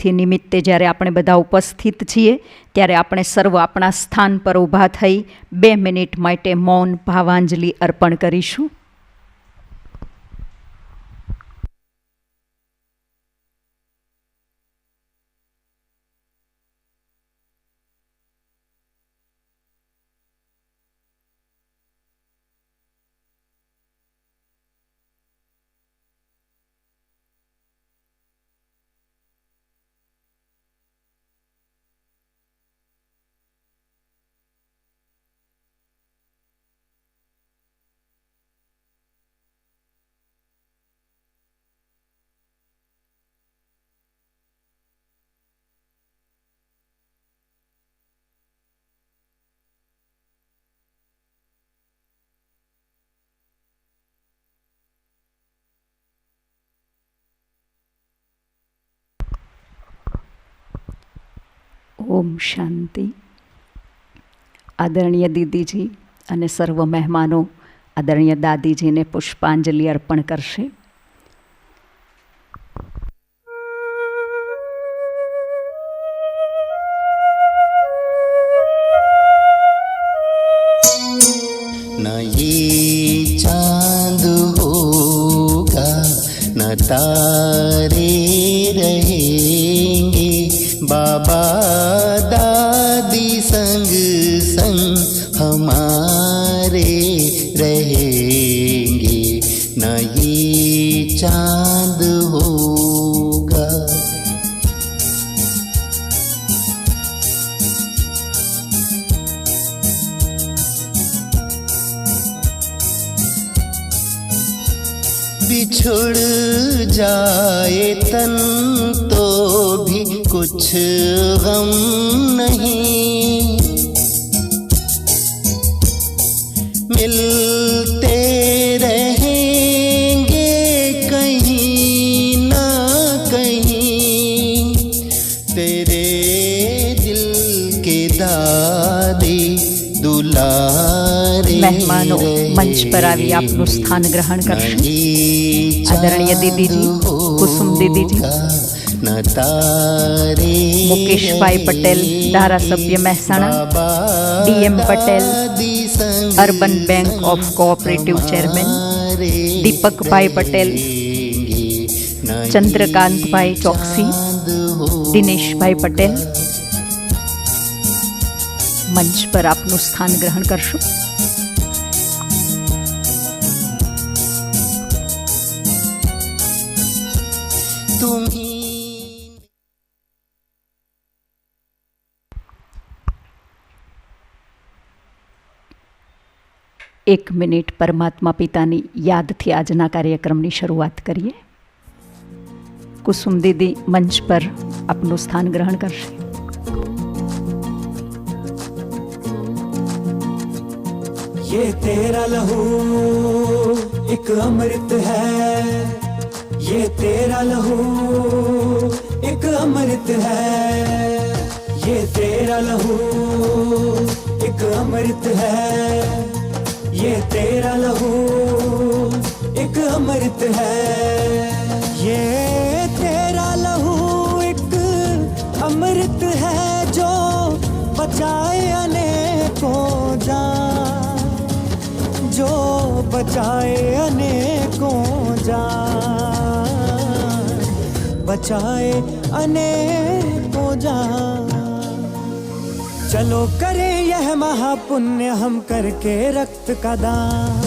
થી નિમિત્તે જ્યારે આપણે બધા ઉપસ્થિત છીએ ત્યારે આપણે સર્વ આપણા સ્થાન પર ઊભા થઈ 2 મિનિટ માટે મૌન ભાવાંજલિ અર્પણ કરીશું. ઓમ શાંતિ. આદરણીય દીદીજી અને સર્વ મહેમાનો આદરણીય દાદીજીને પુષ્પાંજલિ અર્પણ કરશે. न ये चांद होगा न तारे रहेंगे, बाबा दादी संग संग हमारे रहेंगे. न ये चांद होगा. बिछुड़ जाए तन तो भी कुछ गम नहीं, मिलते रहेंगे कहीं ना कहीं. तेरे दिल के दादी दुलारे મહેમાનો મંચ પર આવી આપનું સ્થાન ગ્રહણ કરશે. આદરણીય દીદીજી, કુસુમ દીદીજી, મુકેશભાઈ પટેલ, ધારાસભ્ય Mehsana, DM Patel, urban bank of cooperative chairman, દીપકભાઈ પટેલ, ચંદ્રકાંતભાઈ ચોકસી, દિનેશભાઈ પટેલ મંચ પર આપનું સ્થાન ગ્રહણ કરશું. એક મિનિટ પરમાત્મા પિતાની યાદથી આજના કાર્યક્રમની શરૂઆત કરીએ. કુસુમ દીદી મંચ પર આપનું સ્થાન ગ્રહણ કરશે. ये तेरा लहू एक अमृत है, ये तेरा लहू एक अमृत है, ये तेरा लहू एक अमृत है, ये तेरा लहू एक अमृत है, ये तेरा लहू एक अमृत है जो बचाए अनेकों जान, जो बचाए अनेकों जान, बचाए अनेकों जान. चलो करें यह महापुण्य हम करके रक्त का दान,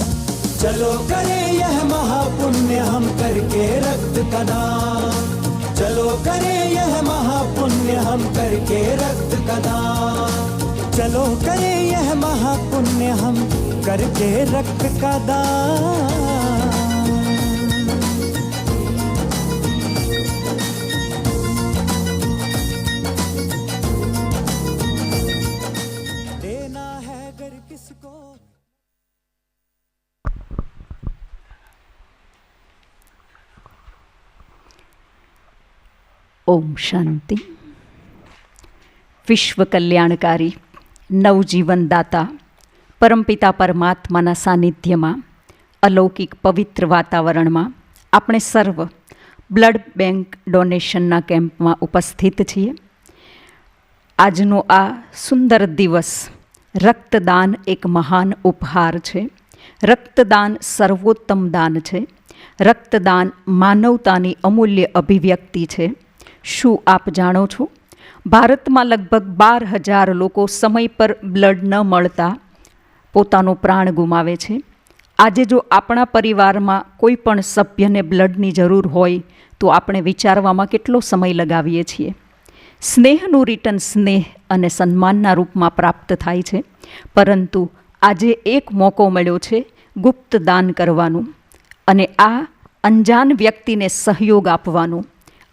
चलो करें यह महापुण्य हम करके रक्त का दान, चलो करें यह महापुण्य हम करके रक्त का दान, चलो करें यह महापुण्य हम करके रक्त का दान. देना है अगर किसको. ઓમ શાંતિ. વિશ્વ કલ્યાણકારી નવજીવનદાતા પરમપિતા પરમાત્માના સાનિધ્યમાં અલૌકિક પવિત્ર વાતાવરણમાં આપણે સર્વ બ્લડ બેંક ડોનેશનના કેમ્પમાં ઉપસ્થિત છીએ. આજનો આ સુંદર દિવસ રક્તદાન એક મહાન ઉપહાર છે. રક્તદાન સર્વોત્તમ દાન છે. રક્તદાન માનવતાની અમૂલ્ય અભિવ્યક્તિ છે. શું આપ જાણો છો? ભારતમાં લગભગ 12,000 લોકો સમય પર બ્લડ ન મળતા પોતાનો પ્રાણ ગુમાવે છે. આજે જો આપણા પરિવારમાં કોઈ પણ સભ્યને બ્લડની જરૂર હોય તો આપણે વિચારવામાં કેટલો સમય લગાવીએ છીએ. સ્નેહનું રિટર્ન સ્નેહ અને સન્માનના રૂપમાં પ્રાપ્ત થાય છે. પરંતુ આજે એક મોકો મળ્યો છે ગુપ્ત દાન કરવાનું અને આ અંજાન વ્યક્તિને સહયોગ આપવાનું.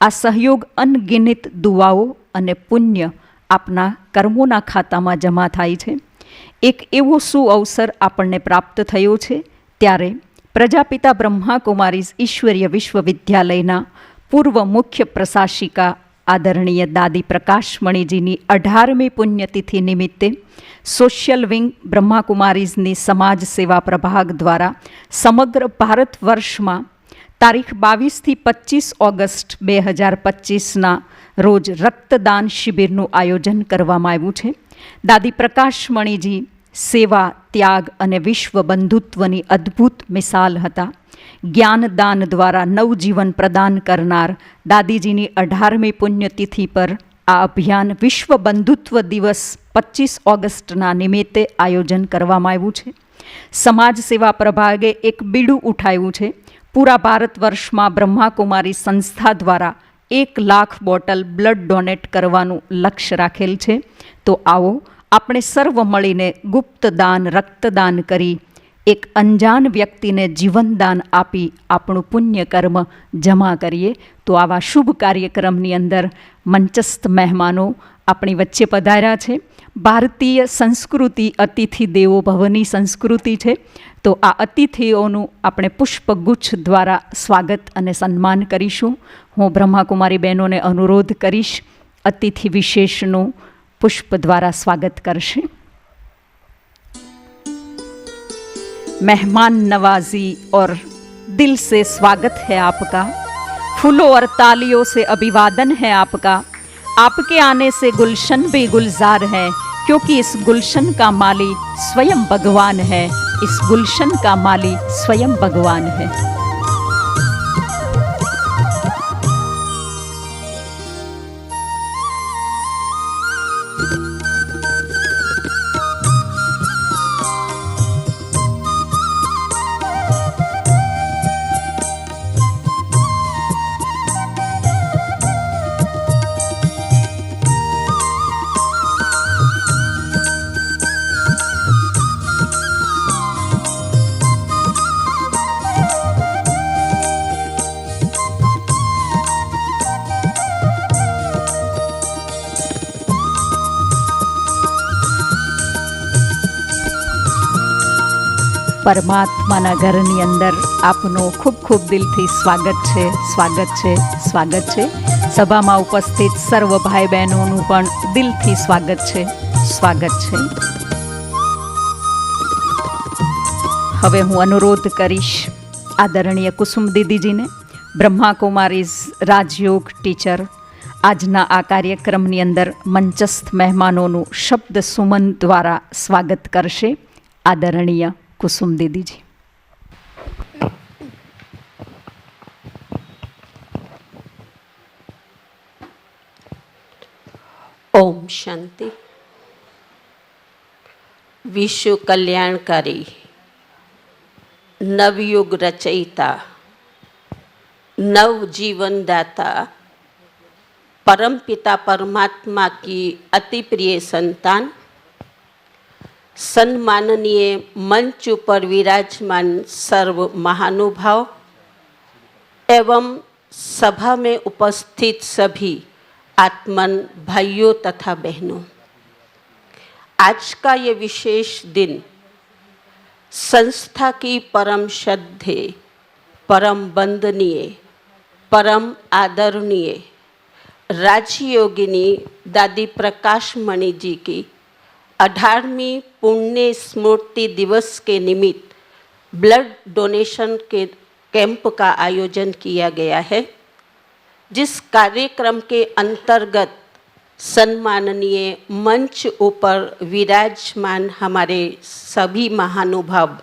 આ સહયોગ અનગિનિત દુઆઓ અને પુણ્ય આપના કર્મોના ખાતામાં જમા થાય છે. એક એવો સુઅવસર આપણને પ્રાપ્ત થયો છે. ત્યારે પ્રજાપિતા બ્રહ્માકુમારીઝ ઈશ્વરીય વિશ્વવિદ્યાલયના પૂર્વ મુખ્ય પ્રશાસિકા આદરણીય દાદી પ્રકાશમણીજીની 18મી પુણ્યતિથિ નિમિત્તે સોશિયલ વિંગ બ્રહ્માકુમારીઝની સમાજ સેવા પ્રભાગ દ્વારા સમગ્ર ભારત વર્ષમાં તારીખ 22થી 25 ઓગસ્ટ 2025ના રોજ રક્તદાન શિબિરનું આયોજન કરવામાં આવ્યું છે. દાદી પ્રકાશમણીજી સેવા, ત્યાગ અને વિશ્વ બંધુત્વની અદ્ભુત મિસાલ હતા. જ્ઞાનદાન દ્વારા નવજીવન પ્રદાન કરનાર દાદીજીની 18મી પુણ્યતિથિ પર આ અભિયાન વિશ્વ બંધુત્વ દિવસ 25 ઓગસ્ટના નિમિત્તે આયોજન કરવામાં આવ્યું છે. સમાજ સેવા પ્રભાગે એક બીડું ઉઠાવ્યું છે. પૂરા ભારત વર્ષમાં બ્રહ્માકુમારી સંસ્થા દ્વારા 1 લાખ બોટલ બ્લડ ડોનેટ કરવાનું લક્ષ્ય રાખેલ છે. તો આવો આપણે સર્વ મળીને ગુપ્ત દાન રક્તદાન કરી એક અંજાન વ્યક્તિને જીવનદાન આપી આપણું પુણ્ય કર્મ જમા કરીએ. તો આવા શુભ કાર્યક્રમની અંદર મંચસ્થ મહેમાનો આપણી વચ્ચે પધાર્યા છે. ભારતીય સંસ્કૃતિ અતિથિ દેવો ભવની સંસ્કૃતિ છે. તો આ અતિથિઓનું આપણે પુષ્પગુચ્છ દ્વારા સ્વાગત અને સન્માન કરીશું. હું બ્રહ્માકુમારી બહેનોને અનુરોધ કરીશ અતિથિ વિશેષનું પુષ્પ द्वारा स्वागत करशे. मेहमान नवाजी और दिल से स्वागत है आपका. फूलों और तालियों से अभिवादन है आपका. आपके आने से गुलशन भी गुलजार है क्योंकि इस गुलशन का माली स्वयं भगवान है. इस गुलशन का माली स्वयं भगवान है. પરમાત્માના ઘરની અંદર આપનું ખૂબ ખૂબ દિલથી સ્વાગત છે, સ્વાગત છે, સ્વાગત છે. સભામાં ઉપસ્થિત સર્વ ભાઈ બહેનોનું પણ દિલથી સ્વાગત છે, સ્વાગત છે. હવે હું અનુરોધ કરીશ આદરણીય કુસુમ દીદીજીને, બ્રહ્માકુમારીઝ રાજયોગ ટીચર, આજના આ કાર્યક્રમની અંદર મંચસ્થ મહેમાનોનું શબ્દ સુમન દ્વારા સ્વાગત કરશે. આદરણીય કુસુમ દીદીજી. ઓમ શાંતિ. વિશ્વ કલ્યાણકારી, નવયુગ રચયિતા, नवजीवनदाता, परमपिता परमात्मा की अति प्रिय संतान, सम्माननीय मंच पर विराजमान सर्व महानुभाव एवं सभा में उपस्थित सभी आत्मन भाइयों तथा बहनों, आज का ये विशेष दिन संस्था की परम श्रद्धेय, परम वंदनीय, परम आदरणीय राजयोगिनी दादी प्रकाशमणि जी की 18वीं पुण्य स्मृति दिवस के निमित्त ब्लड डोनेशन के कैंप का आयोजन किया गया है। जिस कार्यक्रम के अंतर्गत सम्माननीय मंच ऊपर विराजमान हमारे सभी महानुभाव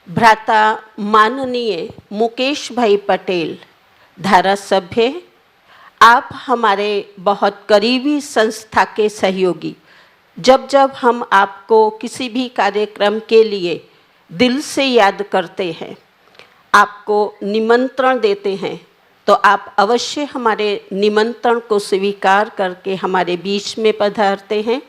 भ्राता माननीय मुकेश भाई पटेल धारासभ्य, आप हमारे बहुत करीबी संस्था के सहयोगी, जब जब हम आपको किसी भी कार्यक्रम के लिए दिल से याद करते हैं, आपको निमंत्रण देते हैं, तो आप अवश्य हमारे निमंत्रण को स्वीकार करके हमारे बीच में पधारते हैं।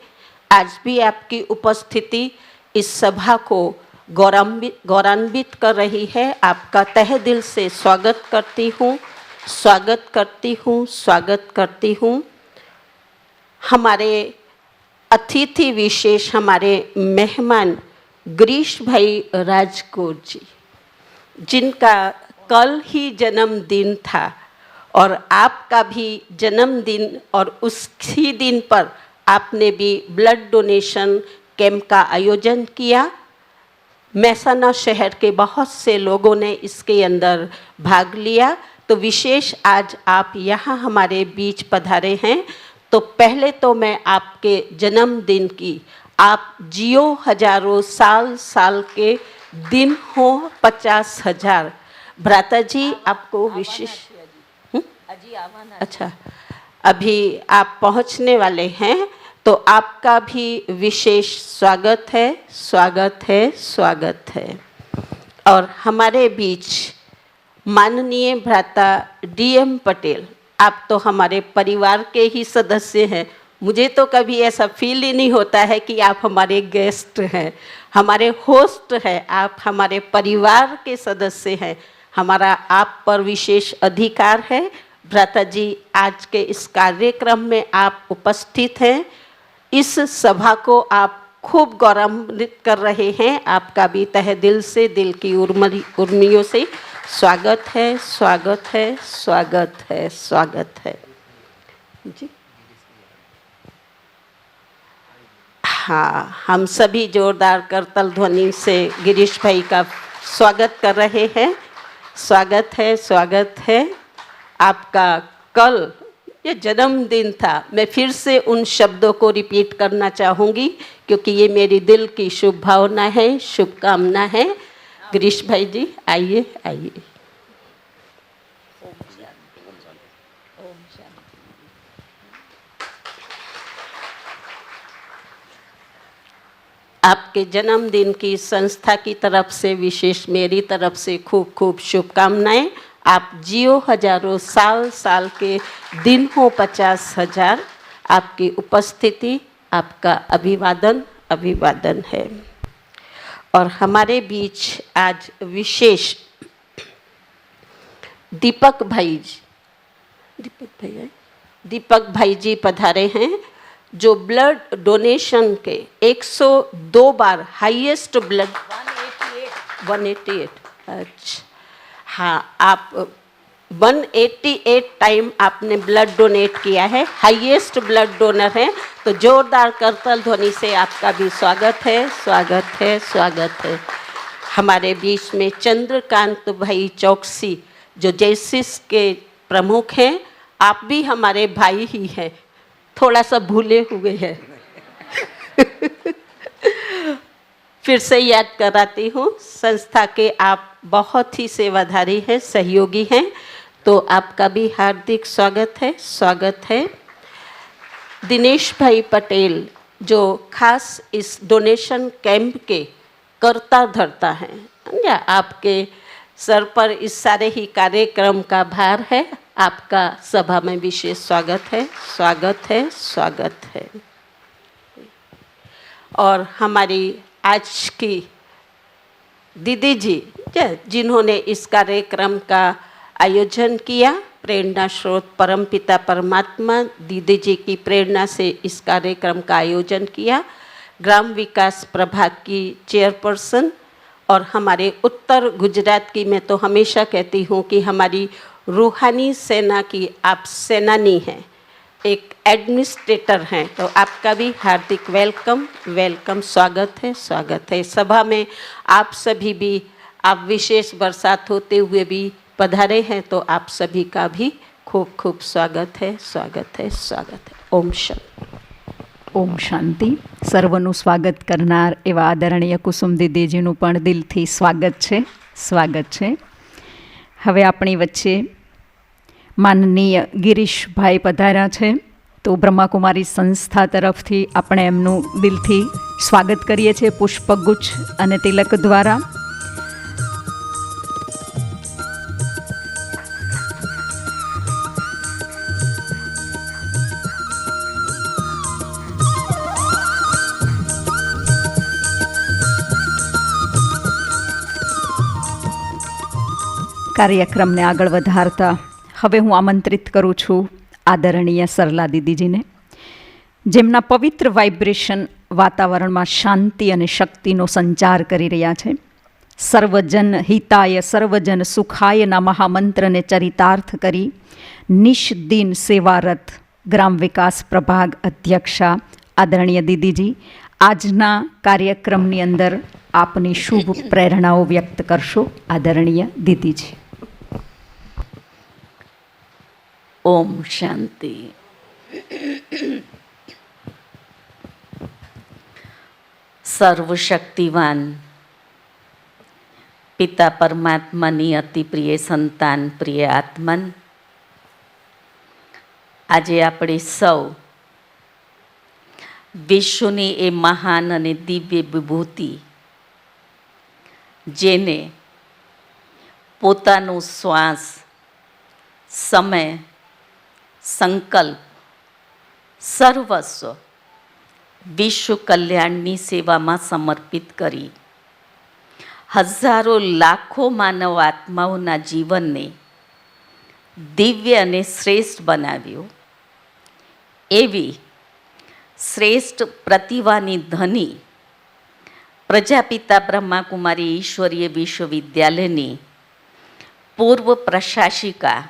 आज भी आपकी उपस्थिति इस सभा को गौरवान्वित कर रही है। आपका तहे दिल से स्वागत करती हूँ, स्वागत करती हूँ, स्वागत करती हूँ। हमारे अतिथि विशेष, हमारे मेहमान गिरीश भाई राजकोट जी, जिनका कल ही जन्मदिन था और आपका भी जन्मदिन, और उसी दिन पर आपने भी ब्लड डोनेशन कैंप का आयोजन किया। महसाना शहर के बहुत से लोगों ने इसके अंदर भाग लिया, तो विशेष आज आप यहाँ हमारे बीच पधारे हैं। तो पहले तो मैं आपके जन्मदिन की, आप जियो हजारों साल, साल के दिन हो 50,000। भ्राता जी आपको विशेष, अच्छा अभी आप पहुंचने वाले हैं, तो आपका भी विशेष स्वागत है, स्वागत है, स्वागत है। और हमारे बीच माननीय भ्राता डीएम पटेल, आप तो हमारे परिवार के ही सदस्य हैं। मुझे तो कभी ऐसा फील ही नहीं होता है कि आप हमारे गेस्ट हैं, हमारे होस्ट हैं, आप हमारे परिवार के सदस्य हैं। हमारा आप पर विशेष अधिकार है। भ्राता जी, आज के इस कार्यक्रम में आप उपस्थित हैं, इस सभा को आप खूब गौरवान्वित कर रहे हैं। आपका भी तहे दिल से, दिल की उर्मियों से स्वागत है, स्वागत है, स्वागत है, स्वागत है जी। हाँ, हम सभी जोरदार करताल ध्वनि से गिरीश भाई का स्वागत कर रहे हैं। स्वागत है, स्वागत है। आपका कल ये जन्मदिन था। मैं फिर से उन शब्दों को रिपीट करना चाहूँगी क्योंकि ये मेरी दिल की शुभ भावना है, शुभकामना है। गिरीश भाई जी आइए, आइए। आपके जन्मदिन की संस्था की तरफ से विशेष मेरी तरफ से खूब खूब शुभकामनाएं। आप जियो हजारों साल, साल के दिन हो 50,000। आपकी उपस्थिति, आपका अभिवादन, अभिवादन है। और हमारे बीच आज विशेष दीपक भाई जी पधारे हैं, जो ब्लड डोनेशन के 102 बार हाईएस्ट ब्लड 188, अच्छा हाँ, आप 188 टाइम आपने ब्लड डोनेट किया है, हाईएस्ट ब्लड डोनर हैं। तो जोरदार करताल ध्वनि से आपका भी स्वागत है, स्वागत है, स्वागत है। हमारे बीच में चंद्रकांत भाई चौकसी, जो जैसिस के प्रमुख हैं, आप भी हमारे भाई ही हैं, थोड़ा सा भूले हुए हैं। फिर से याद कराती हूँ, संस्था के आप बहुत ही सेवाधारी हैं, सहयोगी हैं, तो आपका भी हार्दिक स्वागत है, स्वागत है। दिनेश भाई पटेल, जो खास इस डोनेशन कैंप के कर्ता धर्ता हैं, या आपके सर पर इस सारे ही कार्यक्रम का भार है। आपका सभा में विशेष स्वागत है, स्वागत है, स्वागत है। और हमारी आज की दीदी जी, जिन्होंने इस कार्यक्रम का आयोजन किया, प्रेरणा स्रोत परमपिता परमात्मा दीदी जी की प्रेरणा से इस कार्यक्रम का आयोजन किया। ग्राम विकास प्रभाग की चेयरपर्सन और हमारे उत्तर गुजरात की, मैं तो हमेशा कहती हूँ कि हमारी रूहानी सेना की आप सेनानी हैं, एक एडमिनिस्ट्रेटर हैं, तो आपका भी हार्दिक वेलकम, वेलकम, स्वागत है, स्वागत है। सभा में आप सभी भी, आप विशेष बरसात होते हुए भी पधारे हैं, तो आप सभी का भी खूब खूब स्वागत है, स्वागत है, स्वागत है. ओम शांति. ઓમ શાંતિ. સર્વનું સ્વાગત કરનાર એવા આદરણીય કુસુમ દીદીજીનું પણ દિલથી સ્વાગત છે, સ્વાગત છે. હવે આપણી વચ્ચે માનનીય ગિરીશભાઈ પધાર્યા છે, તો બ્રહ્માકુમારી સંસ્થા તરફથી આપણે એમનું દિલથી સ્વાગત કરીએ છીએ પુષ્પગુચ્છ અને તિલક દ્વારા. કાર્યક્રમને આગળ વધારતા હવે હું આમંત્રિત કરું છું આદરણીય સરલા દીદીજીને, જેમના પવિત્ર વાઇબ્રેશન વાતાવરણમાં શાંતિ અને શક્તિનો સંચાર કરી રહ્યા છે. સર્વજન હિતાય સર્વજન સુખાયના મહામંત્રને ચરિતાર્થ કરી નિષ્દિન સેવારત ગ્રામ વિકાસ પ્રભાગ અધ્યક્ષા આદરણીય દીદીજી આજના કાર્યક્રમની અંદર આપની શુભ પ્રેરણાઓ વ્યક્ત કરશો. આદરણીય દીદીજી. ઓમ શાંતિ. સર્વશક્તિવાન પિતા પરમાત્માની અતિ પ્રિય સંતાન પ્રિય આત્મન, આજે આપણે સૌ વિશ્વની એ મહાન અને દિવ્ય વિભૂતિ જેને પોતાનો શ્વાસ, સમય, સંકલ્પ, સર્વસ્વ વિશ્વ કલ્યાણની સેવામાં સમર્પિત કરી હજારો લાખો માનવ આત્માઓના જીવનને દિવ્ય અને શ્રેષ્ઠ બનાવ્યું, એવી શ્રેષ્ઠ પ્રતિભાની ધની પ્રજાપિતા બ્રહ્માકુમારી ઈશ્વરીય વિશ્વવિદ્યાલયની પૂર્વ પ્રશાસિકા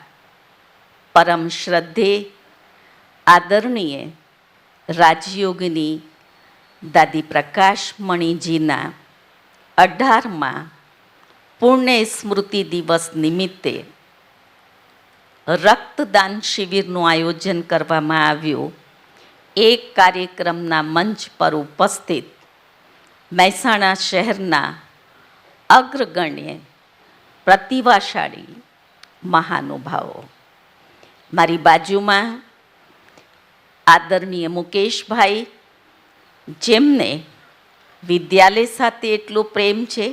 પરમ શ્રદ્ધેય આદરણીય રાજયોગિની દાદી પ્રકાશમણીજીના 18મા પુણ્ય સ્મૃતિ દિવસ નિમિત્તે રક્તદાન શિબિરનું આયોજન કરવામાં આવ્યું. એક કાર્યક્રમના મંચ પર ઉપસ્થિત મહેસાણા શહેરના અગ્રગણ્ય પ્રતિભાશાળી મહાનુભાવો, મારી બાજુમાં આદરણીય મુકેશભાઈ, જેમને વિદ્યાલય સાથે એટલો પ્રેમ છે,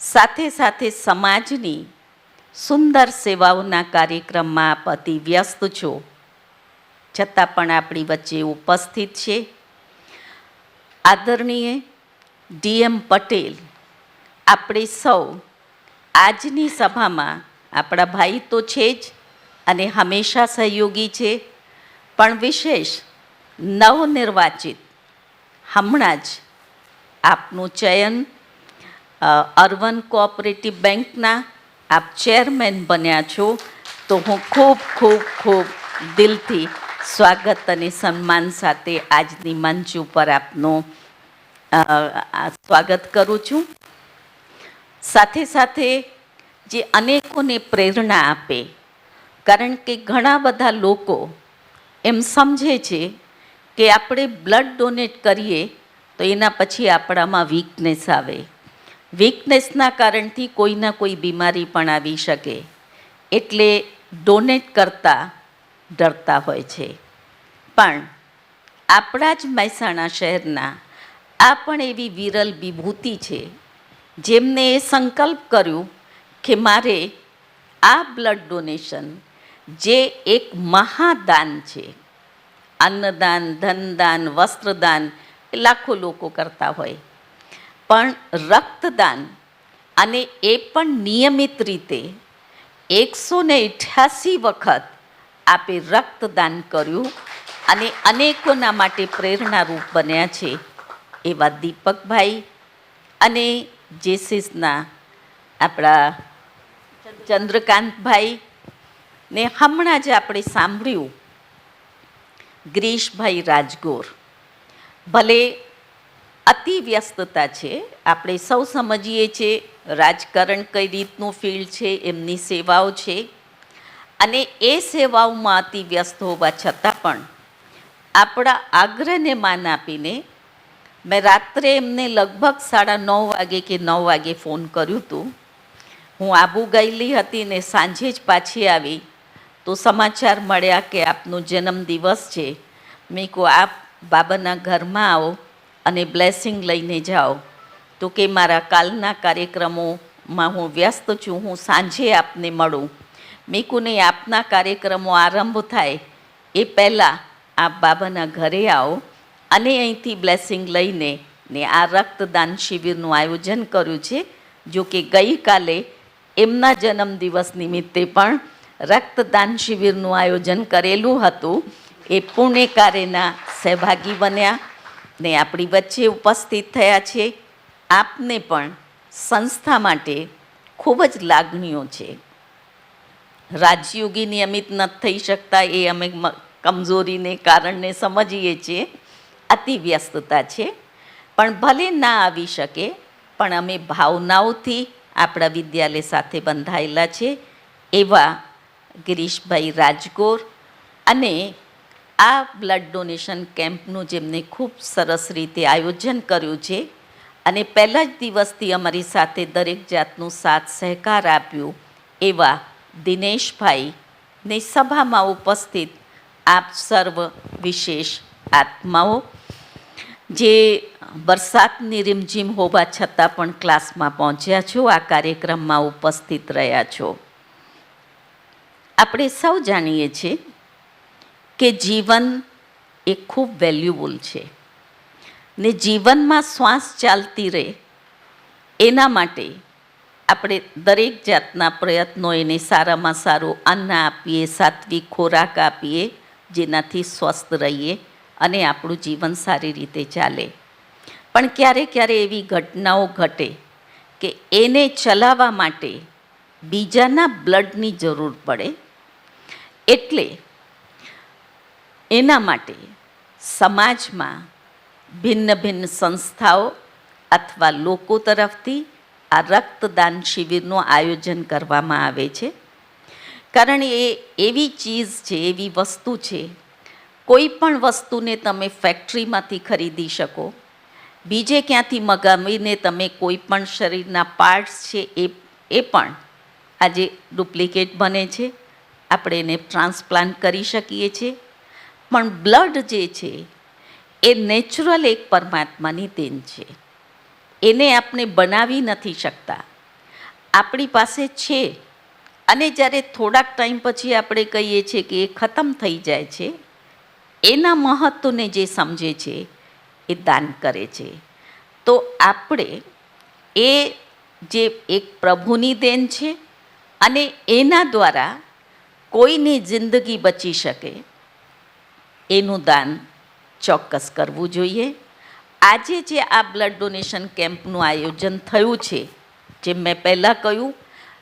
સાથે સાથે સમાજની સુંદર સેવાઓના કાર્યક્રમમાં આપ અતિ વ્યસ્ત છો, છતાં પણ આપણી વચ્ચે ઉપસ્થિત છે. આદરણીય DM પટેલ, આપણે સૌ આજની સભામાં આપણા ભાઈ તો છે જ અને હંમેશા સહયોગી છે, પણ વિશેષ નવનિર્વાચિત હમણાં જ આપનું ચયન અર્બન કોઓપરેટિવ બેંકના આપ ચેરમેન બન્યા છો, તો હું ખૂબ ખૂબ ખૂબ દિલથી સ્વાગત અને સન્માન સાથે આજની મંચ ઉપર આપનું સ્વાગત કરું છું. સાથે સાથે જે અનેકોને પ્રેરણા આપે, કારણ કે ઘણા બધા લોકો એમ સમજે છે કે આપણે બ્લડ ડોનેટ કરીએ તો એના પછી આપણામાં વીકનેસ આવે, વીકનેસના કારણથી કોઈના કોઈ બીમારી પણ આવી શકે, એટલે ડોનેટ કરતાં ડરતા હોય છે. પણ આપણા જ મહેસાણા શહેરના આ પણ એવી વિરલ વિભૂતિ છે જેમને એ સંકલ્પ કર્યું કે મારે આ બ્લડ ડોનેશન, જે એક મહાદાન છે, અન્નદાન, ધનદાન, વસ્ત્રદાન એ લાખો લોકો કરતા હોય, પણ રક્તદાન, અને એ પણ નિયમિત રીતે 188 વખત આપે રક્તદાન કર્યું અને અનેકોના માટે પ્રેરણારૂપ બન્યા છે, એવા દીપકભાઈ અને જેસીસના આપણા ચંદ્રકાંતભાઈ ને હમણાં જ આપણે સાંભળ્યું ગિરીશભાઈ રાજગોર, ભલે અતિ વ્યસ્તતા છે, આપણે સૌ સમજીએ છીએ રાજકારણ કઈ રીતનું ફિલ્ડ છે, એમની સેવાઓ છે, અને એ સેવાઓમાં અતિ વ્યસ્ત હોવા છતાં પણ આપણા આગ્રહને માન આપીને મેં રાત્રે એમને લગભગ 9:30 વાગે કે 9 વાગે ફોન કર્યું હતું. હું આબુ ગયેલી હતી ને સાંજે જ પાછી આવી તો સમાચાર મળ્યા કે આપનો જન્મદિવસ છે. મેં કહું આપ બાબાના ઘરમાં આવો અને બ્લેસિંગ લઈને જાઓ. તો કે મારા કાલના કાર્યક્રમોમાં હું વ્યસ્ત છું, હું સાંજે આપને મળું. મેં કહું નહીં, આપના કાર્યક્રમો આરંભ થાય એ પહેલાં આપ બાબાના ઘરે આવો અને અહીંથી બ્લેસિંગ લઈને ને આ રક્તદાન શિબિરનું આયોજન કર્યું છે. જો કે ગઈકાલે એમના જન્મદિવસ નિમિત્તે પણ રક્તદાન શિબિરનું આયોજન કરેલું હતું. એ પુણ્ય કાર્યના સહભાગી બન્યા ને આપણી વચ્ચે ઉપસ્થિત થયા છે. આપને પણ સંસ્થા માટે ખૂબ જ લાગણીઓ છે. રાજયોગી નિયમિત નથી થઈ શકતા એ અમે કમજોરીને કારણને સમજીએ છીએ, અતિ વ્યસ્તતા છે. પણ ભલે ના આવી શકે પણ અમે ભાવનાઓથી આપણા વિદ્યાલય સાથે બંધાયેલા છે. એવા ગિરીશભાઈ રાજગોર અને આ બ્લડ ડોનેશન કેમ્પનું જેમને ખૂબ સરસ રીતે આયોજન કર્યું છે અને પહેલા જ દિવસથી અમારી સાથે દરેક જાતનું સાથ સહકાર આપ્યું એવા દિનેશભાઈને સભામાં ઉપસ્થિત આપ સર્વ વિશેષ આત્માઓ જે વરસાદની રીમઝીમ હોવા છતાં પણ ક્લાસમાં પહોંચ્યા છો, આ કાર્યક્રમમાં ઉપસ્થિત રહ્યા છો. આપણે સૌ જાણીએ છીએ કે જીવન એ ખૂબ વેલ્યુબલ છે ને જીવનમાં શ્વાસ ચાલતી રહે એના માટે આપણે દરેક જાતના પ્રયત્નો એને સારામાં સારું અન્ન આપીએ, સાત્વિક ખોરાક આપીએ, જેનાથી સ્વસ્થ રહીએ અને આપણું જીવન સારી રીતે ચાલે. પણ ક્યારે ક્યારે એવી ઘટનાઓ ઘટે કે એને ચલાવવા માટે બીજાના બ્લડની જરૂર પડે. એટલે એના માટે સમાજમાં ભિન્ન ભિન્ન સંસ્થાઓ અથવા લોકો તરફથી આ રક્તદાન શિબિરનું આયોજન કરવામાં આવે છે. કારણ એ એવી ચીજ છે, એવી વસ્તુ છે, કોઈ પણ વસ્તુને તમે ફેક્ટરીમાંથી ખરીદી શકો, બીજે ક્યાંથી મગાવીને તમે કોઈ પણ શરીરના પાર્ટ્સ છે એ પણ આજે ડુપ્લિકેટ બને છે, આપણે એને ટ્રાન્સપ્લાન્ટ કરી શકીએ છીએ. પણ બ્લડ જે છે એ નેચરલ એક પરમાત્માની દેન છે. એને આપણે બનાવી નથી શકતા, આપણી પાસે છે. અને જ્યારે થોડાક ટાઈમ પછી આપણે કહીએ છીએ કે એ ખતમ થઈ જાય છે, એના મહત્ત્વને જે સમજે છે એ દાન કરે છે. તો આપણે એ જે એક પ્રભુની દેન છે અને એના દ્વારા કોઈની જિંદગી બચી શકે એનું દાન ચોક્કસ કરવું જોઈએ. આજે જે આ બ્લડ ડોનેશન કેમ્પનું આયોજન થયું છે, જેમ મેં પહેલાં કહ્યું,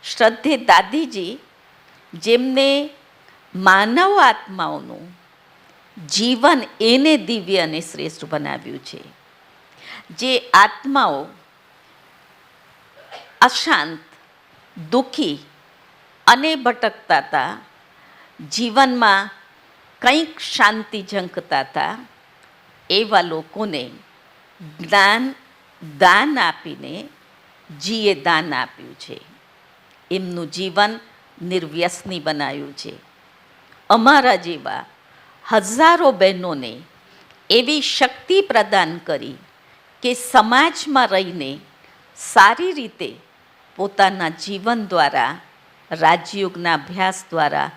શ્રદ્ધે દાદીજી જેમને માનવ આત્માઓનું જીવન એને દિવ્ય અને શ્રેષ્ઠ બનાવ્યું છે. જે આત્માઓ અશાંત, દુઃખી અને ભટકતા હતા, જીવનમાં કંઈક શાંતિ ઝંખતા હતા, એવા લોકોને દાન આપીને જીએ દાન આપ્યું છે. એમનું જીવન નિર્વ્યસની બનાવ્યું છે. અમારા જેવા હજારો બહેનોને એવી શક્તિ પ્રદાન કરી કે સમાજમાં રહીને સારી રીતે પોતાના જીવન દ્વારા, રાજયોગના અભ્યાસ દ્વારા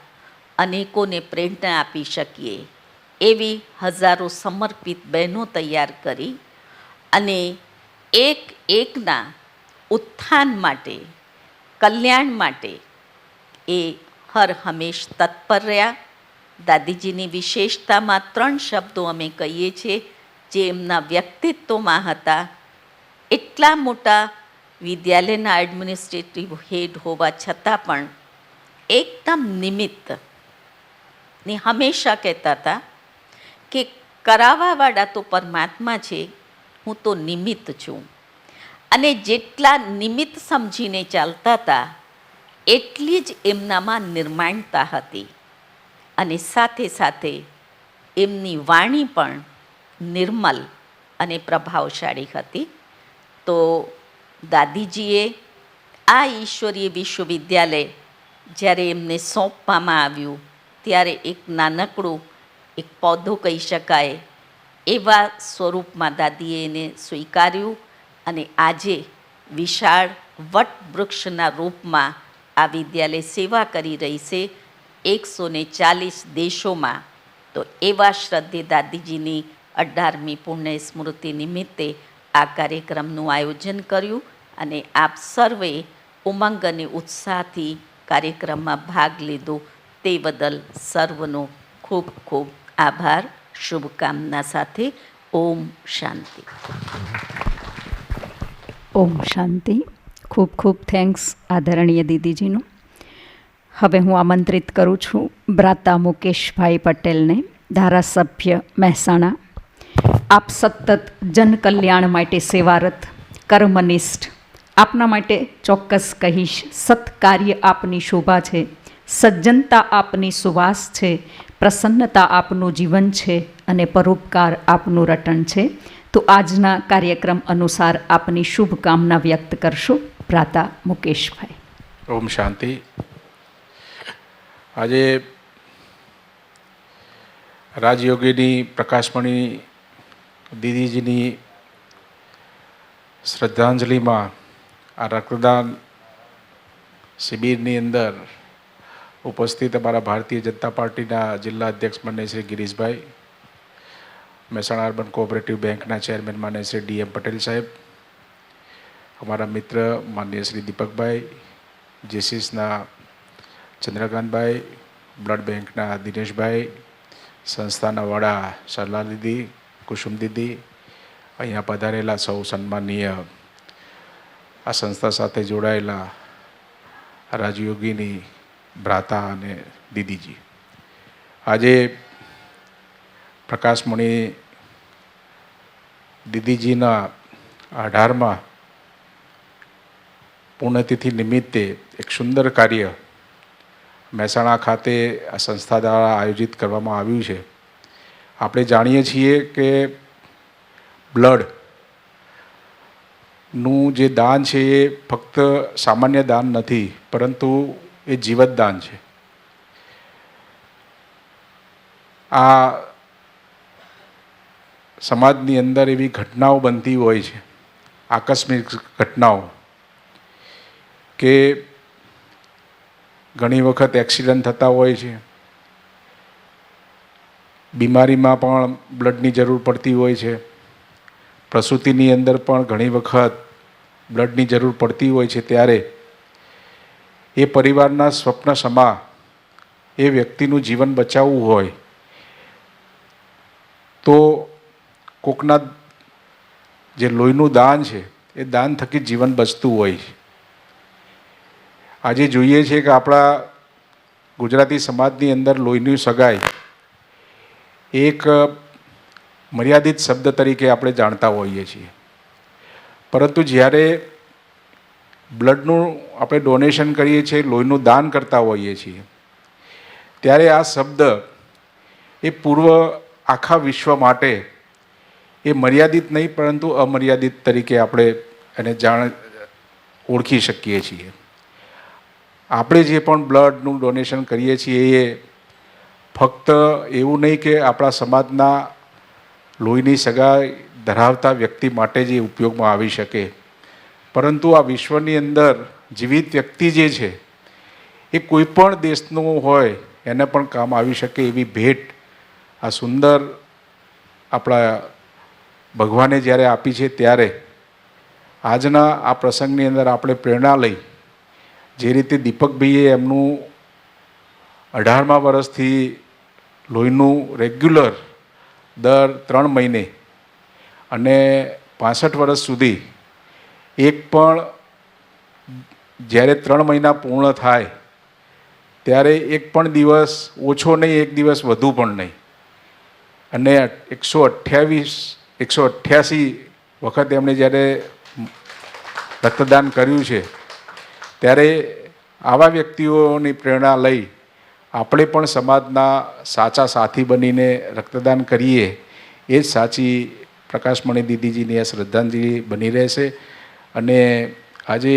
અનેકોને પ્રેરણા આપી શકીએ એવી હજારો સમર્પિત બહેનો તૈયાર કરી અને એકના ઉત્થાન માટે, કલ્યાણ માટે એ હર હંમેશ તત્પર રહ્યા. દાદીજીની વિશેષતામાં 3 શબ્દો અમે કહીએ છીએ જે એમના વ્યક્તિત્વમાં હતા. એટલા મોટા વિદ્યાલયના એડમિનિસ્ટ્રેટિવ હેડ હોવા છતાં પણ એકદમ નિમિત્ત ને હંમેશા કહેતા હતા કે કરાવવાવાળા તો પરમાત્મા છે, હું તો નિમિત્ત છું. અને જેટલા નિમિત્ત સમજીને ચાલતા હતા એટલી જ એમનામાં નિર્માણતા હતી અને સાથે સાથે એમની વાણી પણ નિર્મલ અને પ્રભાવશાળી હતી. તો દાદીજીએ આ ઈશ્વરીય વિશ્વવિદ્યાલય જ્યારે એમને સોંપવામાં આવ્યું ત્યારે એક નાનકડું એક પૌધો કહી શકાય એવા સ્વરૂપમાં દાદીએ એને સ્વીકાર્યું અને આજે વિશાળ વટવૃક્ષના રૂપમાં આ વિદ્યાલય સેવા કરી રહી છે 140 દેશોમાં. તો એવા શ્રદ્ધે દાદીજીની 18મી પુણ્ય સ્મૃતિ નિમિત્તે આ કાર્યક્રમનું આયોજન કર્યું અને આપ સર્વે ઉમંગ અને ઉત્સાહથી કાર્યક્રમમાં ભાગ લીધો તે બદલ સર્વનો ખૂબ ખૂબ આભાર. શુભકામના સાથે ઓમ શાંતિ. ઓમ શાંતિ. ખૂબ ખૂબ થેન્ક્સ આદરણીય દીદીજીનું. હવે હું આમંત્રિત કરું છું ભ્રાતા મુકેશભાઈ પટેલને, ધારાસભ્ય મહેસાણા. આપ સતત જનકલ્યાણ માટે સેવારત, કર્મનિષ્ઠ. આપના માટે ચોક્કસ કહીશ, સત્કાર્ય આપની શોભા છે, સજ્જનતા આપની સુવાસ છે, પ્રસન્નતા આપનું જીવન છે અને પરોપકાર આપનું રટણ છે. તો આજના કાર્યક્રમ અનુસાર આપની શુભકામના વ્યક્ત કરશો ભ્રાતા મુકેશભાઈ. ઓમ શાંતિ. આજે રાજયોગીની પ્રકાશમણી દીદીજીની શ્રદ્ધાંજલિમાં આ રક્તદાન શિબિરની અંદર ઉપસ્થિત અમારા ભારતીય જનતા પાર્ટીના જિલ્લા અધ્યક્ષ માન્ય શ્રી ગિરીશભાઈ, મહેસાણા અર્બન કોઓપરેટિવ બેંકના ચેરમેન માન્ય શ્રી DM પટેલ સાહેબ, અમારા મિત્ર માન્ય શ્રી દીપકભાઈ, જેસીસના ચંદ્રકાંતભાઈ, બ્લડ બેંકના દિનેશભાઈ, સંસ્થાના વડા સરલા દીદી, કુસુમ દીદી, અહીંયા પધારેલા સૌ સન્માનીય આ સંસ્થા સાથે જોડાયેલા રાજયોગીની ભ્રાતા અને દીદીજી. આજે પ્રકાશમણી દીદીજીના 18મા પુણ્યતિથિ નિમિત્તે એક સુંદર કાર્ય મહેસાણા ખાતે આ સંસ્થા દ્વારા આયોજિત કરવામાં આવ્યું છે. આપણે જાણીએ છીએ કે બ્લડનું જે દાન છે એ ફક્ત સામાન્ય દાન નથી, પરંતુ એ જીવત દાન છે. આ સમાજની અંદર એવી ઘટનાઓ બનતી હોય છે, આકસ્મિક ઘટનાઓ, કે ઘણી વખત એક્સિડન્ટ થતા હોય છે, બીમારીમાં પણ બ્લડની જરૂર પડતી હોય છે, પ્રસૂતિની અંદર પણ ઘણી વખત બ્લડની જરૂર પડતી હોય છે. ત્યારે એ પરિવારના સ્વપ્ન સમા એ વ્યક્તિનું જીવન બચાવવું હોય તો કોકના જે લોહીનું દાન છે એ દાન થકી જીવન બચતું હોય છે. આજે જોઈએ છીએ કે આપણા ગુજરાતી સમાજની અંદર લોહીની સગાઈ એક મર્યાદિત શબ્દ તરીકે આપણે જાણતા હોઈએ છીએ, પરંતુ જ્યારે બ્લડનું આપણે ડોનેશન કરીએ છીએ, લોહીનું દાન કરતા હોઈએ છીએ, ત્યારે આ શબ્દ એ પૂર્વ આખા વિશ્વ માટે એ મર્યાદિત નહીં પરંતુ અમર્યાદિત તરીકે આપણે એને ઓળખી શકીએ છીએ. આપણે જે પણ બ્લડનું ડોનેશન કરીએ છીએ એ ફક્ત એવું નહીં કે આપણા સમાજના લોહીની સગાઈ ધરાવતા વ્યક્તિ માટે જ એ ઉપયોગમાં આવી શકે, પરંતુ આ વિશ્વની અંદર જીવિત વ્યક્તિ જે છે એ કોઈ પણ દેશનું હોય એને પણ કામ આવી શકે એવી ભેટ આ સુંદર આપણા ભગવાને જ્યારે આપી છે. ત્યારે આજના આ પ્રસંગની અંદર આપણે પ્રેરણા લઈ, જે રીતે દીપકભાઈએ એમનું 18મા વર્ષથી લોહીનું રેગ્યુલર દર 3 મહિને અને 65 વર્ષ સુધી એક પણ જ્યારે 3 મહિના પૂર્ણ થાય ત્યારે એક પણ દિવસ ઓછો નહીં, એક દિવસ વધુ પણ નહીં, અને 188 વખત એમણે જ્યારે રક્તદાન કર્યું છે ત્યારે આવા વ્યક્તિઓની પ્રેરણા લઈ આપણે પણ સમાજના સાચા સાથી બનીને રક્તદાન કરીએ એ જ સાચી પ્રકાશમણી દીદીજીની આ શ્રદ્ધાંજલિ બની રહેશે. અને આજે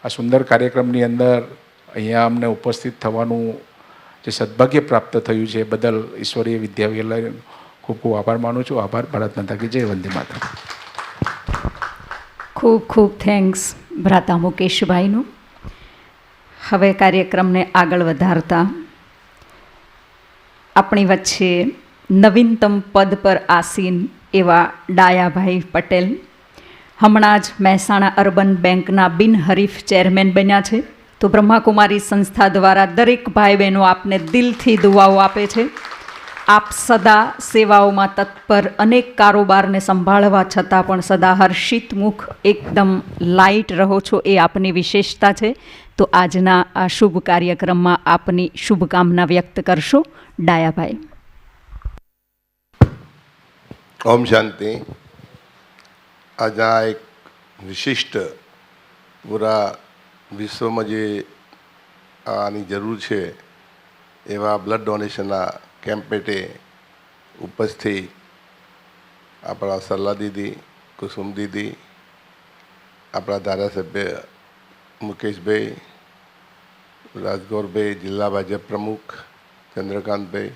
આ સુંદર કાર્યક્રમની અંદર અહીંયા અમને ઉપસ્થિત થવાનું જે સદભાગ્ય પ્રાપ્ત થયું છે બદલ ઈશ્વરીય વિદ્યાવિદ્યાલય ખૂબ ખૂબ આભાર માનું છું. આભાર. ભારત માતા કી જય. વંદે માતરમ. ખૂબ ખૂબ થેન્ક્સ ભ્રાતા મુકેશભાઈનું. હવે કાર્યક્રમને આગળ વધારતા આપણી વચ્ચે નવીનતમ પદ પર આસીન એવા ડાયાભાઈ પટેલ હમણાં જ મહેસાણા અર્બન બેંકના બિનહરીફ ચેરમેન બન્યા છે. તો બ્રહ્માકુમારી સંસ્થા દ્વારા દરેક ભાઈ બહેનો આપને દિલથી દુઆઓ આપે છે. આપ સદા સેવાઓમાં તત્પર, અનેક કારોબારને સંભાળવા છતાં પણ સદા હર્ષિત મુખ, એકદમ લાઇટ રહો છો, એ આપની વિશેષતા છે. તો આજના આ શુભ કાર્યક્રમમાં આપની શુભકામના વ્યક્ત કરશો ડાયાભાઈ. ઓમ શાંતિ. આજના એક વિશિષ્ટ પૂરા વિશ્વમાં જે આની જરૂર છે એવા બ્લડ ડોનેશનના કેમ્પ પેટે ઉપસ્થિત આપણા સરલા દીદી, કુસુમ દીદી, આપણા ધારાસભ્ય મુકેશભાઈ, રાજગૌરભાઈ, જિલ્લા ભાજપ પ્રમુખ ચંદ્રકાંતભાઈ,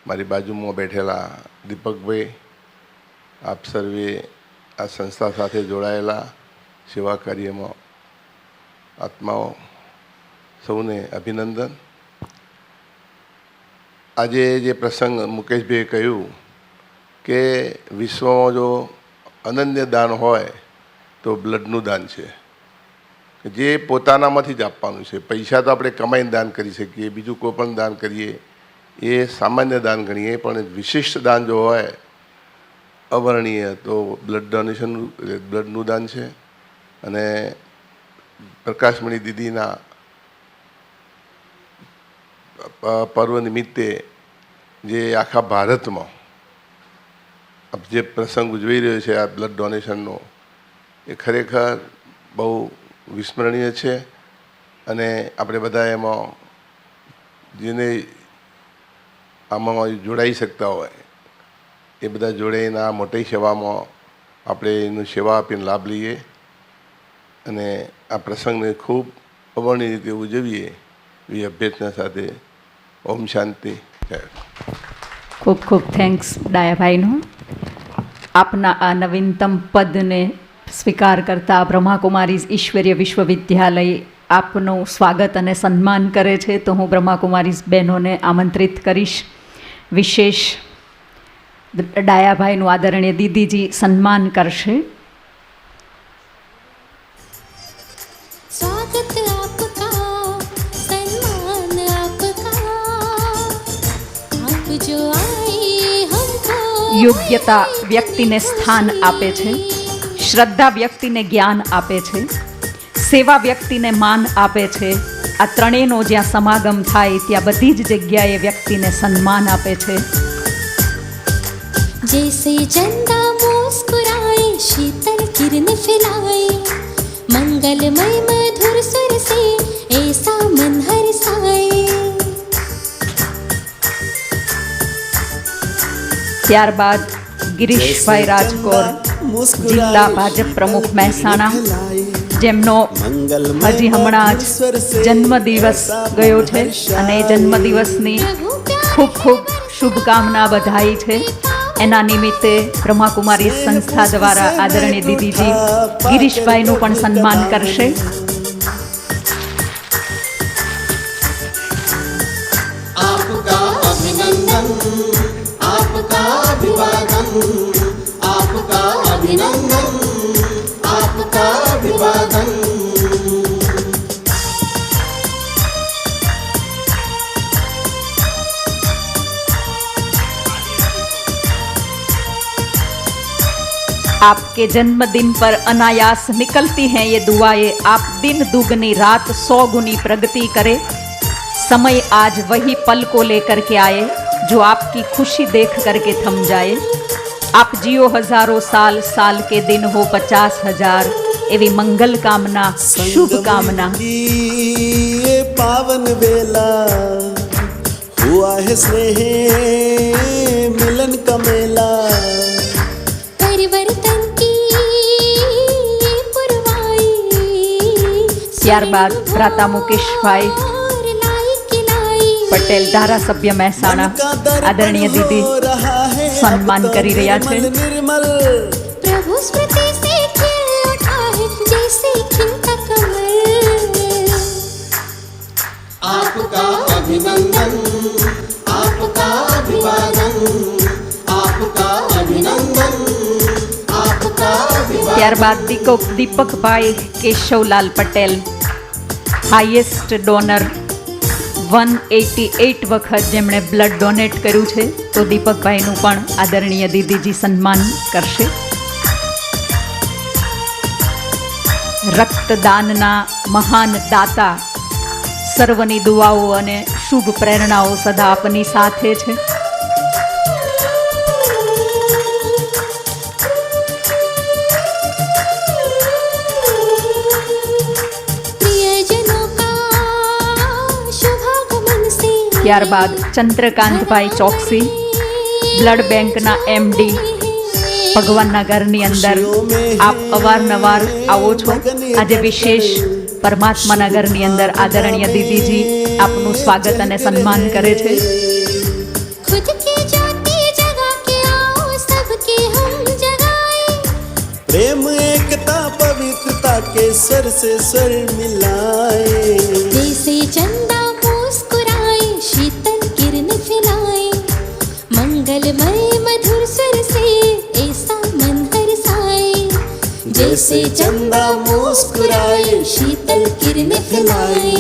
મારી બાજુમાં બેઠેલા દીપકભાઈ, આપ સર્વે આ સંસ્થા સાથે જોડાયેલા સેવા કાર્યમાં આત્માઓ, સૌને અભિનંદન. આજે જે પ્રસંગ મુકેશભાઈએ કહ્યું કે વિશ્વમાં જો અનન્ય દાન હોય તો બ્લડનું દાન છે, જે પોતાનામાંથી જ આપવાનું છે. પૈસા તો આપણે કમાઈને દાન કરી શકીએ, બીજું કોઈ પણ દાન કરીએ એ સામાન્ય દાન ગણીએ, પણ વિશિષ્ટ દાન જો હોય અવર્ણનીય તો બ્લડ ડોનેશનનું બ્લડનું દાન છે. અને પ્રકાશમણી દીદીના પર્વ નિમિત્તે જે આખા ભારતમાં જે પ્રસંગ ઉજવી રહ્યો છે આ બ્લડ ડોનેશનનો, એ ખરેખર બહુ વિસ્મરણીય છે. અને આપણે બધા એમાં જેને આમાં જોડાઈ શકતા હોય એ બધા જોડાઈને આ મોટી સેવામાં આપણે એનું સેવા આપીને લાભ લઈએ અને આ પ્રસંગને ખૂબ અવર્ણનીય રીતે ઉજવીએ એવી અભ્યર્થના સાથે ઓમ શાંતિ. ખૂબ ખૂબ થેન્ક્સ ડાયાભાઈનો. આપના આ નવીનતમ પદને સ્વીકાર કરતા બ્રહ્માકુમારી ઈશ્વરીય વિશ્વવિદ્યાલય આપનું સ્વાગત અને સન્માન કરે છે. તો હું બ્રહ્માકુમારી બહેનોને આમંત્રિત કરીશ. વિશેષ ડાયાભાઈનું આદરણીય દીદીજી સન્માન કરશે. યોગ્યતા વ્યક્તિને સ્થાન આપે છે, શ્રદ્ધા વ્યક્તિને જ્ઞાન આપે છે, સેવા વ્યક્તિને માન આપે છે. આ ત્રણેયનો જ્યાં સમાગમ થાય ત્યાં બધી જ જગ્યાએ વ્યક્તિને સન્માન આપે છે. जैसे चंदा मुस्कुराए शीतल किरण फैलाए मंगलमय मधुर सुर से ऐसा मन हर्षाए. ત્યારબાદ ગિરીશભાઈ રાજકોર, જિલ્લા ભાજપ પ્રમુખ મહેસાણા, જેમનો હજી હમણાં જ જન્મદિવસ ગયો છે અને જન્મદિવસની ખૂબ ખૂબ શુભકામના બધાઈ છે. એના નિમિત્તે બ્રહ્માકુમારી સંસ્થા દ્વારા આદરણીય દીદીજી ગિરીશભાઈનું પણ સન્માન કરશે. आपका अभिनंदन, आपका अभिवादन, आपका अभिनंदन, आपका अभिवादन. आपके जन्मदिन पर अनायास निकलती हैं ये दुआएं. आप दिन दुगनी रात 100 गुनी प्रगति करे. समय आज वही पल को लेकर के आए जो आपकी खुशी देख करके थम जाए. आप जियो हजारों साल, साल के दिन हो 50,000. एवी मंगल कामना, शुभ कामना. पावन वेला हुआ है स्नेह मिलन का मेला परिवर्तन की ये पुरवाई ત્યારબાદ ભ્રાતા મુકેશભાઈ और लाई खिलाई પટેલ ધારાસભ્ય મહેસાણા આદરણીય દીદી સન્માન કરી રહ્યા છે. निर्मल प्रभु स्मृति से खिल उठा है जैसे खिलता कमल आपका अभिनंदन आपका अभिवादन आपका अभिनंदन आपका अभिवादन ત્યારબાદ દીપકભાઈ કેશવલાલ પટેલ હાઈએસ્ટ ડોનર 188 વખત જેમણે બ્લડ ડોનેટ કર્યું છે, તો દીપકભાઈનું પણ આદરણીય દીદીજી સન્માન કરશે. રક્તદાનના મહાન દાતા, સર્વની દુઆઓ અને શુભ પ્રેરણાઓ સદા આપની સાથે છે. प्रियजनों का शुभागमन से ત્યારબાદ ચંદ્રકાંતભાઈ ચોકસી બ્લડ બેંકના એમડી, ભગવાનના ઘરની અંદર આપ અવારનવાર આવો છો. આજે વિશેષ પરમાત્માના ઘરની અંદર આદરણીય દીદીજી આપનું સ્વાગત અને સન્માન કરે છે. खुद की ज्योति जगा के आओ सबके हम जगाए प्रेम एकता पवित्रता के स्वर से स्वर मिलाए जैसे चंदा मुस्कुराए शीतल किरण फैलाए मंगलमय मधुर स्वर से ऐसा मन हर्षाए जैसे चंदा मुस्कुराए शीतल किरण फैलाए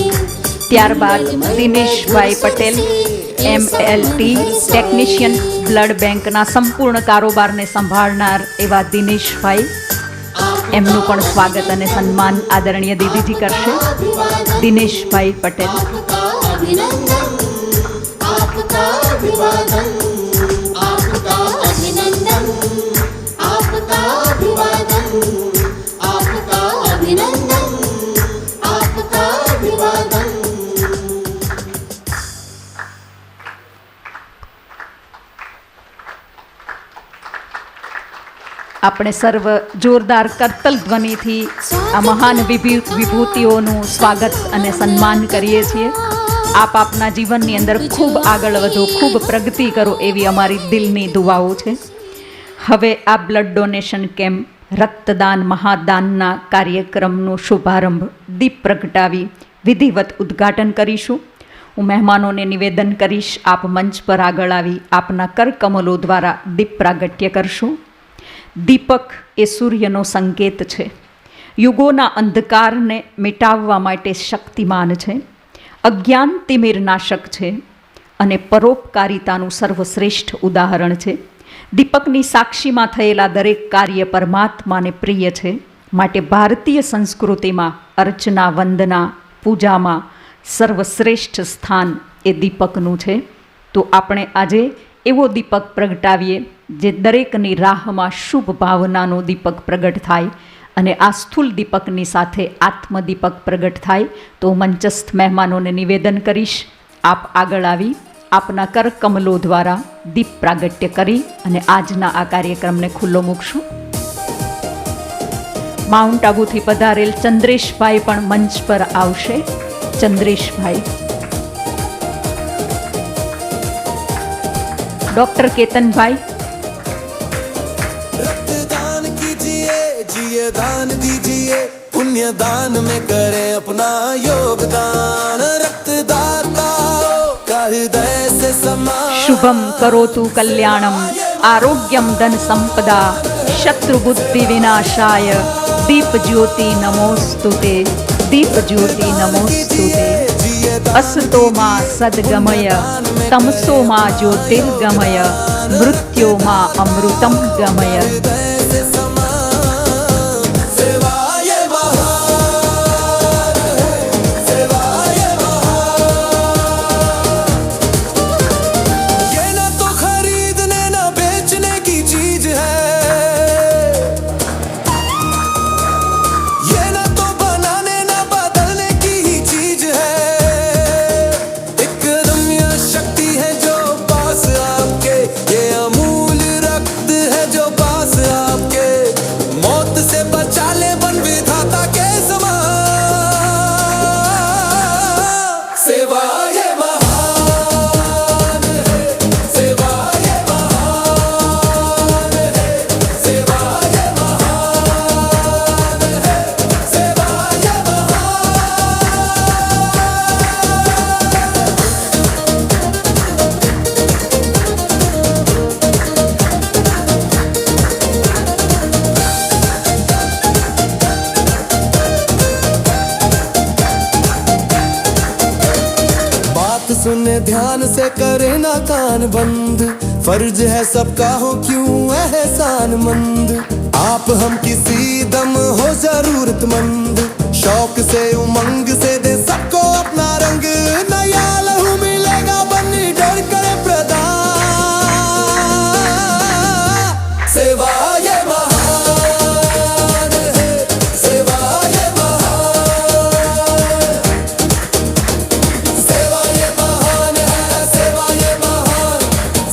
ત્યારબાદ Dineshbhai Patel MLT technician blood બેંકના સંપૂર્ણ કારોબારને સંભાળનાર એવા દિનેશભાઈ, એમનું પણ સ્વાગત અને સન્માન આદરણીય દીદીજી કરશે. દિનેશભાઈ પટેલ. आपका अभिनंदन आपका अभिवादन आपका अभिनंदन आपका अभिवादन आपका अभिनंदन आपका अभिवादन આપણે સર્વ જોરદાર કરતલ ધ્વનિથી આ મહાન વિભૂતિઓનું સ્વાગત અને સન્માન કરીએ છીએ. આપ આપના જીવનની અંદર ખૂબ આગળ વધો, ખૂબ પ્રગતિ કરો, એવી અમારી દિલની દુઆઓ છે. હવે આ બ્લડ ડોનેશન કેમ્પ રક્તદાન મહાદાનના કાર્યક્રમનો શુભારંભ દીપ પ્રગટાવી વિધિવત ઉદ્ઘાટન કરીશું. હું મહેમાનોને નિવેદન કરીશ, આપ મંચ પર આગળ આવી આપના કરકમલો દ્વારા દીપ પ્રાગટ્ય કરશો. દીપક એ સૂર્યનો સંકેત છે. યુગોના અંધકારને મિટાવવા માટે શક્તિમાન છે. અજ્ઞાન તિમિરનાશક છે અને પરોપકારિતાનું સર્વશ્રેષ્ઠ ઉદાહરણ છે. દીપકની સાક્ષીમાં થયેલા દરેક કાર્ય પરમાત્માને પ્રિય છે. માટે ભારતીય સંસ્કૃતિમાં અર્ચના, વંદના, પૂજામાં સર્વશ્રેષ્ઠ સ્થાન એ દીપકનું છે. તો આપણે આજે એવો દીપક પ્રગટાવીએ જે દરેકની રાહમાં શુભ ભાવનાનો દીપક પ્રગટ થાય અને આ સ્થૂલ દીપકની સાથે આત્મદીપક પ્રગટ થાય. તો મંચસ્થ મહેમાનોને નિવેદન કરીશ, આપ આગળ આવી આપના કરકમલો દ્વારા દીપ પ્રાગટ્ય કરી અને આજના આ કાર્યક્રમને ખુલ્લો મૂકશું. માઉન્ટ આબુથી પધારેલ ચંદ્રેશભાઈ પણ મંચ પર આવશે. ચંદ્રેશભાઈ. ડૉક્ટર કેતનભાઈ. रक्तदान कीजिए जिए दान दीजिए पुण्य दान में करें अपना योगदान रक्तदाताओं का हृदय से समा શુભમ કરોતુ કલ્યાણમ આરોગ્યમ ધન સંપદા શત્રુ બુદ્ધિ વિનાશાય દીપ જ્યોતિ નમોસ્તુતે દીપ જ્યોતિ નમોસ્તુતે અસતો માં સદગમય તમસો માં જ્યોતિર્ગમય મૃત્યો માં અમૃતમ ગમય. सुने ध्यान से करे ना कान बंद, फर्ज है सबका हो क्यों एहसान मंद। आप हम किसी दम हो जरूरतमंद, शौक से उमंग से दे सबको अपना रंग। नया लहू मिलेगा बन्नी डर करे प्रदान, सेवा ये महान है, सेवा ये महान, सेवा ये महान है, सेवा ये महान,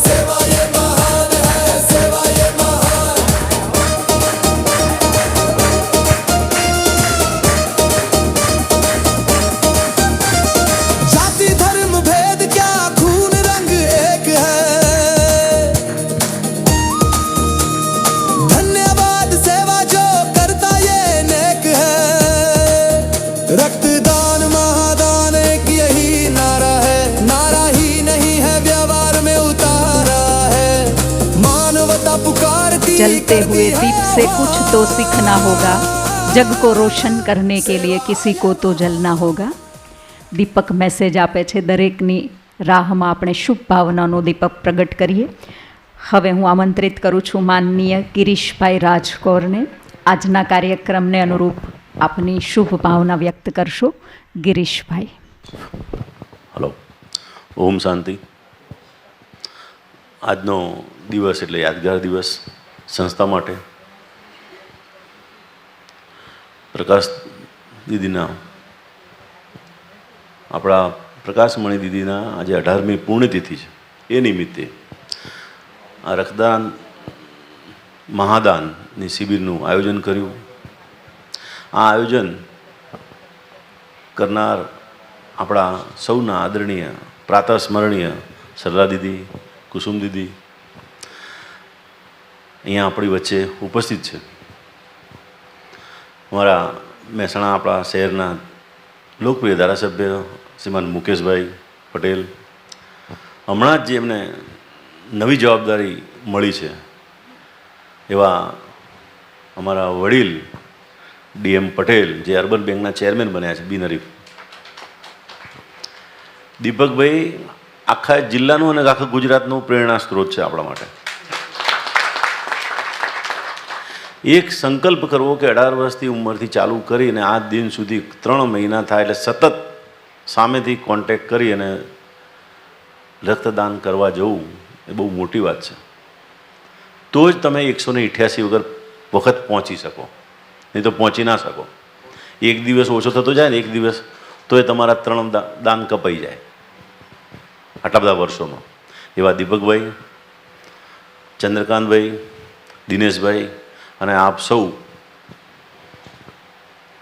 सेवा ये महान है, सेवा ये महान। जाति धर्म भेद क्या खून रंग एक है, धन्यवाद सेवा जो करता ये नेक है। रक्तदान महादान एक यही नारा है, नारा ही नहीं है व्यवहार में उतारा है। मानवता पुकारती जलते हुए दीप से कुछ तो सीखना होगा, जग को रोशन करने के लिए किसी को तो जलना होगा। દીપક મેસેજ આપે છે, દરેકની રાહમાં આપણે શુભ ભાવનાનો દીપક પ્રગટ કરીએ. હવે હું આમંત્રિત કરું છું માનનીય ગિરીશભાઈ રાજકોરને. આજના કાર્યક્રમને અનુરૂપ આપની શુભ ભાવના વ્યક્ત કરશો. ગિરીશભાઈ. હલો, ઓમ શાંતિ. આજનો દિવસ એટલે યાદગાર દિવસ સંસ્થા માટે. પ્રકાશ દીદીના, આપણા પ્રકાશમણી દીદીના આજે 18મી પુણ્યતિથિ છે. એ નિમિત્તે આ રક્તદાન મહાદાનની શિબિરનું આયોજન કર્યું. આ આયોજન કરનાર આપણા સૌના આદરણીય પ્રાતઃસ્મરણીય સરલા દીદી, કુસુમ દીદી અહીંયા આપણી વચ્ચે ઉપસ્થિત છે. અમારા મહેસાણા આપણા શહેરના લોકપ્રિય ધારાસભ્ય શ્રીમાન મુકેશભાઈ પટેલ, હમણાં જ જે એમને નવી જવાબદારી મળી છે એવા અમારા વડીલ ડીએમ પટેલ, જે અર્બન બેંકના ચેરમેન બન્યા છે બિનહરીફ. દીપકભાઈ આખા જિલ્લાનું અને આખા ગુજરાતનું પ્રેરણા સ્ત્રોત છે આપણા માટે. એક સંકલ્પ કરવો કે 18 વર્ષથી ઉંમરથી ચાલુ કરીને આ દિન સુધી 3 મહિના થાય એટલે સતત સામેથી કોન્ટેક્ટ કરી અને રક્તદાન કરવા જવું એ બહુ મોટી વાત છે. તો જ તમે 188 વખત પહોંચી શકો, નહીં તો પહોંચી ના શકો. એક દિવસ ઓછો થતો જાય ને, એક દિવસ તો એ તમારા 3 દાન કપાઈ જાય આટલા બધા વર્ષોમાં. એવા દીપકભાઈ, ચંદ્રકાંતભાઈ, દિનેશભાઈ અને આપ સૌ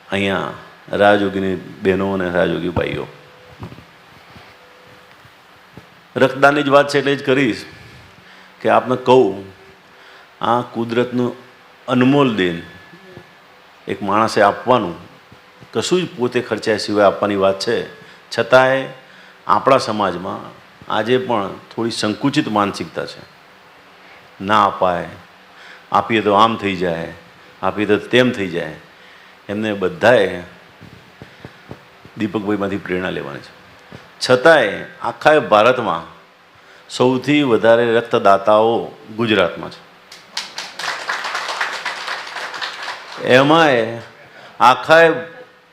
અહીંયા રાહજોગીની બહેનો અને રાહજોગી ભાઈઓ, રક્તદાનની જ વાત છે એટલે જ કરીશ કે આપને કહું, આ કુદરતનું અનમોલ દેન એક માણસે આપવાનું, કશું જ પોતે ખર્ચાય સિવાય આપવાની વાત છે. છતાંય આપણા સમાજમાં આજે પણ થોડી સંકુચિત માનસિકતા છે. ના અપાય, આપીએ તો આમ થઈ જાય, આપીએ તો તેમ થઈ જાય. એમને બધાએ દીપકભાઈમાંથી પ્રેરણા લેવાની છે. છતાંય આખા ભારતમાં સૌથી વધારે રક્તદાતાઓ ગુજરાતમાં છે. એમાંય આખા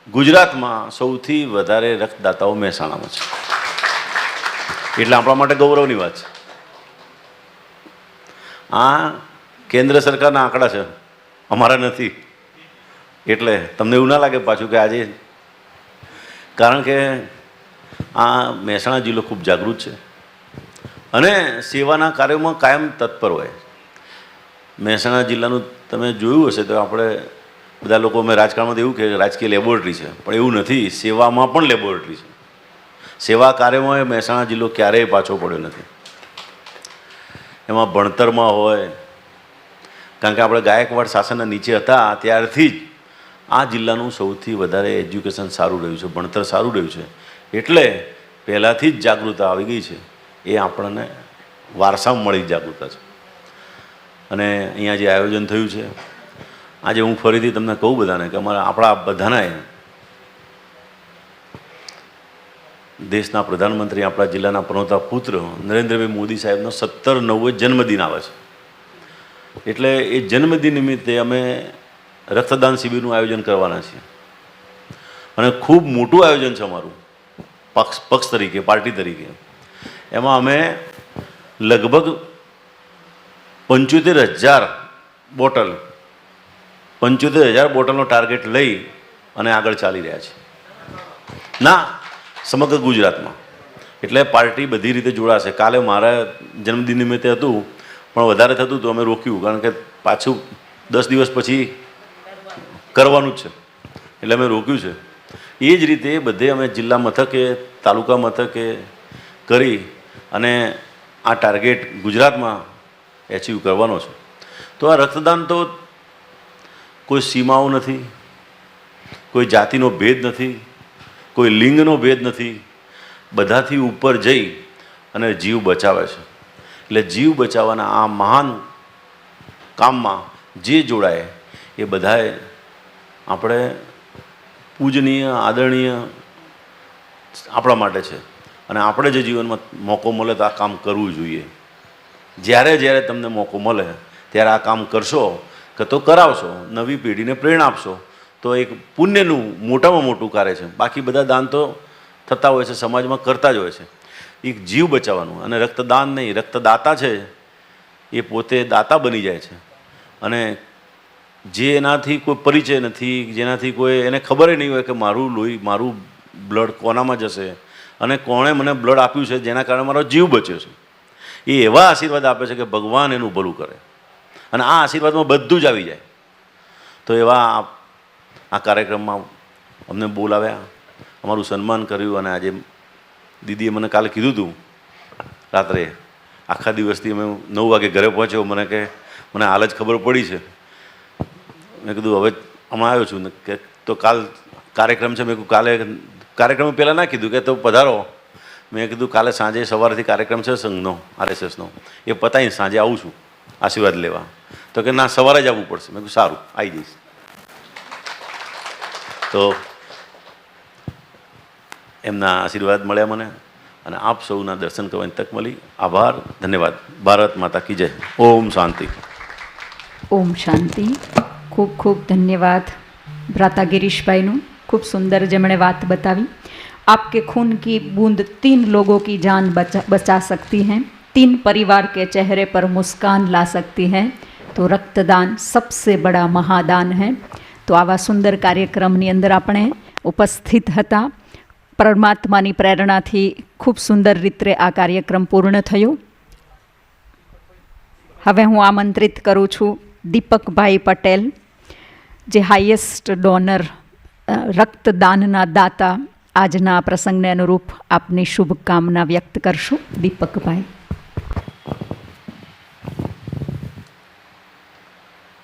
ગુજરાતમાં સૌથી વધારે રક્તદાતાઓ મહેસાણામાં છે. એટલે આપણા માટે ગૌરવની વાત છે. આ કેન્દ્ર સરકારના આંકડા છે, અમારા નથી. એટલે તમને એવું ના લાગે પાછું કે આજે, કારણ કે આ મહેસાણા જિલ્લો ખૂબ જાગૃત છે અને સેવાના કાર્યોમાં કાયમ તત્પર હોય. મહેસાણા જિલ્લાનું તમે જોયું હશે તો આપણે બધા લોકો, અમે રાજકારણમાં એવું કે રાજકીય લેબોરેટરી છે, પણ એવું નથી. સેવામાં પણ લેબોરેટરી છે. સેવા કાર્યમાં મહેસાણા જિલ્લો ક્યારેય પાછો પડ્યો નથી. એમાં ભણતરમાં હોય, કારણ કે આપણે ગાયકવાડ શાસનના નીચે હતા ત્યારથી જ આ જિલ્લાનું સૌથી વધારે એજ્યુકેશન સારું રહ્યું છે, ભણતર સારું રહ્યું છે. એટલે પહેલાંથી જ જાગૃતતા આવી ગઈ છે. એ આપણને વારસામાં મળી જાગૃતતા છે. અને અહીંયા જે આયોજન થયું છે આજે, હું ફરીથી તમને કહું બધાને કે આપણા બધાના દેશના પ્રધાનમંત્રી આપણા જિલ્લાના પ્રવક્તા પુત્ર નરેન્દ્રભાઈ મોદી સાહેબનો 17/9 જન્મદિન આવે છે. એટલે એ જન્મદિન નિમિત્તે અમે રક્તદાન શિબિરનું આયોજન કરવાના છીએ અને ખૂબ મોટું આયોજન છે અમારું પક્ષ તરીકે, પાર્ટી તરીકે. એમાં અમે લગભગ 75,000 બોટલ 75,000 બોટલનો ટાર્ગેટ લઈ અને આગળ ચાલી રહ્યા છે. ના, સમગ્ર ગુજરાતમાં. એટલે પાર્ટી બધી રીતે જોડાશે. કાલે મારા જન્મદિન નિમિત્તે હતું પણ વધારે થતું તો અમે રોક્યું, કારણ કે પાછું 10 દિવસ પછી કરવાનું જ છે એટલે અમે રોક્યું છે. એ જ રીતે બધે અમે જિલ્લા મથકે, તાલુકા મથકે કરી અને આ ટાર્ગેટ ગુજરાતમાં એચીવ કરવાનો છે. તો આ રક્તદાન તો કોઈ સીમાઓ નથી, કોઈ જાતિનો ભેદ નથી, કોઈ લિંગનો ભેદ નથી. બધાથી ઉપર જઈ અને જીવ બચાવે છે. એટલે જીવ બચાવવાના આ મહાન કામમાં જે જોડાય એ બધાએ આપણે પૂજનીય, આદરણીય આપણા માટે છે અને આપણે જે જીવનમાં મોકો મળે તો આ કામ કરવું જોઈએ. જ્યારે જ્યારે તમને મોકો મળે ત્યારે આ કામ કરશો કે તો કરાવશો, નવી પેઢીને પ્રેરણા આપશો તો એક પુણ્યનું મોટામાં મોટું કાર્ય છે. બાકી બધા દાન તો થતા હોય છે, સમાજમાં કરતા જ હોય છે. એક જીવ બચાવવાનું, અને રક્તદાન નહીં, રક્તદાતા છે એ પોતે દાતા બની જાય છે. અને જે એનાથી કોઈ પરિચય નથી, જેનાથી કોઈ એને ખબર નહીં હોય કે મારું લોહી, મારું બ્લડ કોનામાં જશે અને કોણે મને બ્લડ આપ્યું છે જેના કારણે મારો જીવ બચ્યો છે, એ એવા આશીર્વાદ આપે છે કે ભગવાન એનું ભલું કરે. અને આ આશીર્વાદમાં બધું જ આવી જાય. તો એવા આ કાર્યક્રમમાં અમને બોલાવ્યા, અમારું સન્માન કર્યું. અને આજે દીદીએ મને કાલે કીધું હતું રાત્રે, આખા દિવસથી અમે 9 વાગે ઘરે પહોંચ્યો, મને કે મને હાલ જ ખબર પડી છે. મેં કીધું હવે હમણાં આવ્યો છું કે તો કાલ કાર્યક્રમ છે. મેં કીધું કાલે કાર્યક્રમ પહેલાં ના કીધું કે તો પધારો. મેં કીધું કાલે સાંજે સવારથી કાર્યક્રમ છે સંઘનો, RSSનો, એ પતાવીને સાંજે આવું છું આશીર્વાદ લેવા. તો કે ના, સવારે જ આવવું પડશે. મેં કીધું સારું, આવી જઈશ. તો એમના આશીર્વાદ મળ્યા મને અને આપ સૌના દર્શન કરવાની તક મળી. આભાર, ધન્યવાદ. ભારત માતા કી જય. ઓમ શાંતિ. ઓમ શાંતિ. ખૂબ ખૂબ ધન્યવાદ ભ્રાતા गिरीशભાઈનું. खूब सुंदर जमने बात बतावी. आपके खून की बूंद 3 लोगों की जान बचा सकती हैं, 3 परिवार के चेहरे पर मुस्कान ला सकती हैं. तो रक्तदान सबसे बड़ा महादान है. तो आवा सुंदर कार्यक्रमनी अंदर આપણે ઉપસ્થિત હતા. પરમાત્માની પ્રેરણાથી ખૂબ સુંદર રીતે આ કાર્યક્રમ પૂર્ણ થયો. હવે હું આમંત્રિત કરું છું દીપકભાઈ પટેલ, જે હાઈએસ્ટ ડોનર, રક્તદાનના દાતા, આજના પ્રસંગને અનુરૂપ આપની શુભકામના વ્યક્ત કરશું. દીપકભાઈ.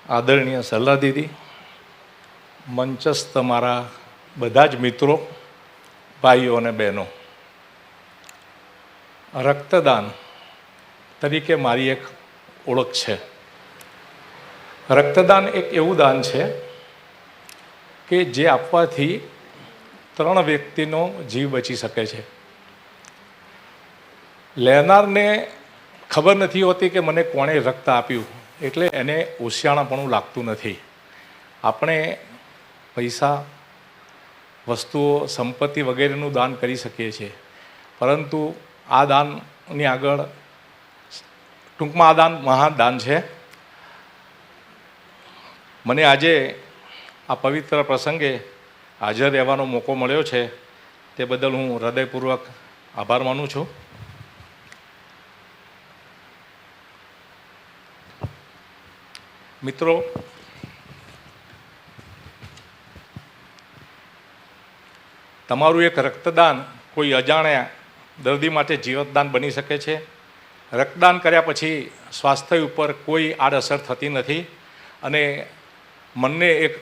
આદરણીય સલાહ દીદી, મંચસ્થ મારા બધા જ મિત્રો, ભાઈઓ અને બહેનો, રક્તદાન તરીકે મારી એક ઓળખ છે. રક્તદાન એક એવું દાન છે કે જે આપવાથી 3 વ્યક્તિનો જીવ બચી શકે છે. લેનારને ખબર નથી હોતી કે મને કોણે રક્ત આપ્યું, એટલે એને ઓશિયાણાપણું લાગતું નથી. આપણે પૈસા, વસ્તુઓ, સંપત્તિ વગેરેનું દાન કરી શકીએ છીએ, પરંતુ આ દાનની આગળ, ટૂંકમાં આ દાન મહાદાન છે. મને આજે આ પવિત્ર પ્રસંગે હાજર રહેવાનો મોકો મળ્યો છે, તે બદલ હું હૃદયપૂર્વક આભાર માનું છું. મિત્રો, તમારું એક રક્તદાન કોઈ અજાણ્યા દર્દી માટે જીવતદાન બની શકે છે. રક્તદાન કર્યા પછી સ્વાસ્થ્ય ઉપર કોઈ આડઅસર થતી નથી અને મનને એક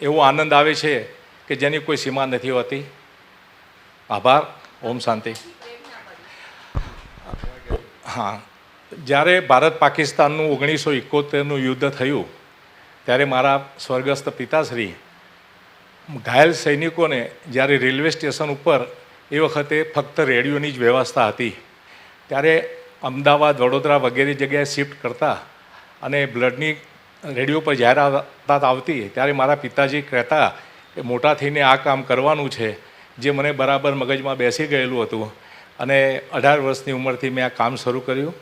એવો આનંદ આવે છે કે જેની કોઈ સીમા નથી હોતી. આભાર. ઓમ શાંતિ. હા, જ્યારે ભારત પાકિસ્તાનનું 1971નું યુદ્ધ થયું ત્યારે મારા સ્વર્ગસ્થ પિતાશ્રી ઘાયલ સૈનિકોને જ્યારે રેલવે સ્ટેશન ઉપર એ વખતે ફક્ત રેડિયોની જ વ્યવસ્થા હતી. ત્યારે અમદાવાદ, વડોદરા વગેરે જગ્યાએ શિફ્ટ કરતા અને બ્લડની રેડિયો પર જાહેરાત આવતી ત્યારે મારા પિતાજી કહેતા કે મોટા થઈને આ કામ કરવાનું છે, જે મને બરાબર મગજમાં બેસી ગયેલું હતું. અને 18 વર્ષની ઉંમરથી મેં આ કામ શરૂ કર્યું.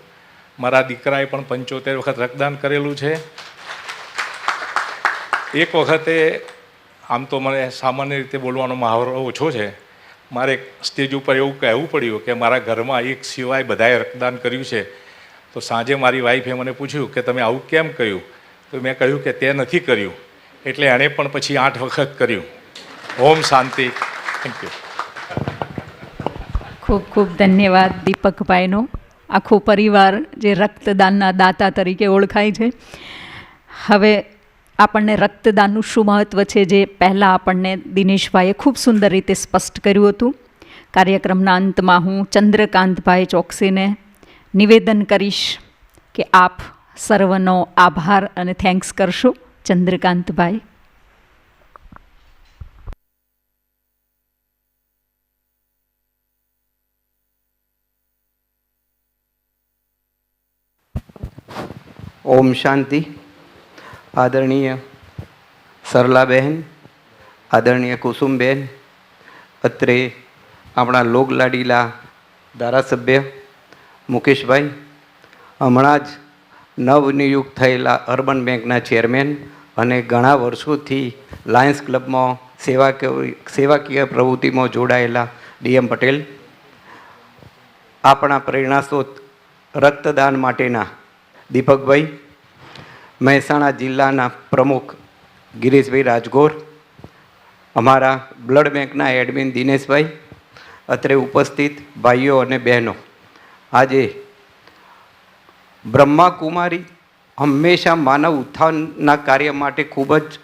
મારા દીકરાએ પણ 75 વખત રક્તદાન કરેલું છે. એક વખતે, આમ તો મને સામાન્ય રીતે બોલવાનો મહાવરો ઓછો છે, મારે સ્ટેજ ઉપર એવું કહેવું પડ્યું કે મારા ઘરમાં એક સિવાય બધાએ રક્તદાન કર્યું છે. તો સાંજે મારી વાઈફે મને પૂછ્યું કે તમે આવું કેમ કહ્યું? તો મેં કહ્યું કે તે નથી કર્યું. એટલે એણે પણ પછી 8 વખત કર્યું. ઓમ શાંતિ. Thank you. ખૂબ ખૂબ ધન્યવાદ દીપકભાઈનો. આખો પરિવાર જે રક્તદાનના દાતા તરીકે ઓળખાય છે. હવે આપણને રક્તદાનનું શું મહત્ત્વ છે, જે પહેલાં આપણને દિનેશભાઈએ ખૂબ સુંદર રીતે સ્પષ્ટ કર્યું હતું. કાર્યક્રમના અંતમાં હું ચંદ્રકાંતભાઈ ચોકસીને નિવેદન કરીશ કે આપ સર્વનો આભાર અને થેન્ક્સ કરશો. ચંદ્રકાંતભાઈ. ઓમ શાંતિ. આદરણીય સરલાબહેન, આદરણીય કુસુમબેન, અત્રે આપણા લોકલાડીલા ધારાસભ્ય મુકેશભાઈ, હમણાં જ નવનિયુક્ત થયેલા અર્બન બેંકના ચેરમેન અને ઘણા વર્ષોથી લાયન્સ ક્લબમાં સેવાકીય પ્રવૃત્તિમાં જોડાયેલા ડીએમ પટેલ, આપણા પ્રેરણા સ્ત્રોત રક્તદાન માટેના દીપકભાઈ, મહેસાણા જિલ્લાના પ્રમુખ ગિરીશભાઈ રાજગોર, અમારા બ્લડ બેંકના એડમિન દિનેશભાઈ, અત્રે ઉપસ્થિત ભાઈઓ અને બહેનો, આજે બ્રહ્માકુમારી હંમેશા માનવ ઉત્થાનના કાર્ય માટે ખૂબ જ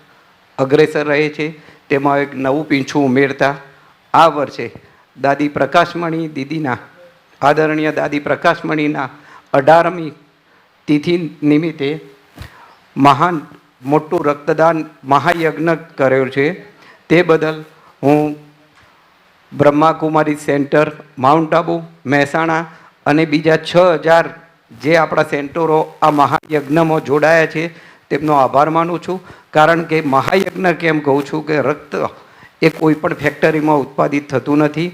અગ્રેસર રહે છે. તેમાં એક નવું પીંછું ઉમેરતા આ વર્ષે દાદી પ્રકાશમણી દીદીના, આદરણીય દાદી પ્રકાશમણીના 18મી તિથિ નિમિત્તે મહાન મોટું રક્તદાન મહાયજ્ઞ કર્યો છે. તે બદલ હું બ્રહ્માકુમારી સેન્ટર, માઉન્ટ આબુ, મહેસાણા અને બીજા 6000 જે આપણા સેન્ટરો આ મહાયજ્ઞમાં જોડાયા છે તેમનો આભાર માનું છું. કારણ કે મહાયજ્ઞ કેમ કહું છું કે રક્ત એ કોઈ પણ ફેક્ટરીમાં ઉત્પાદિત થતું નથી.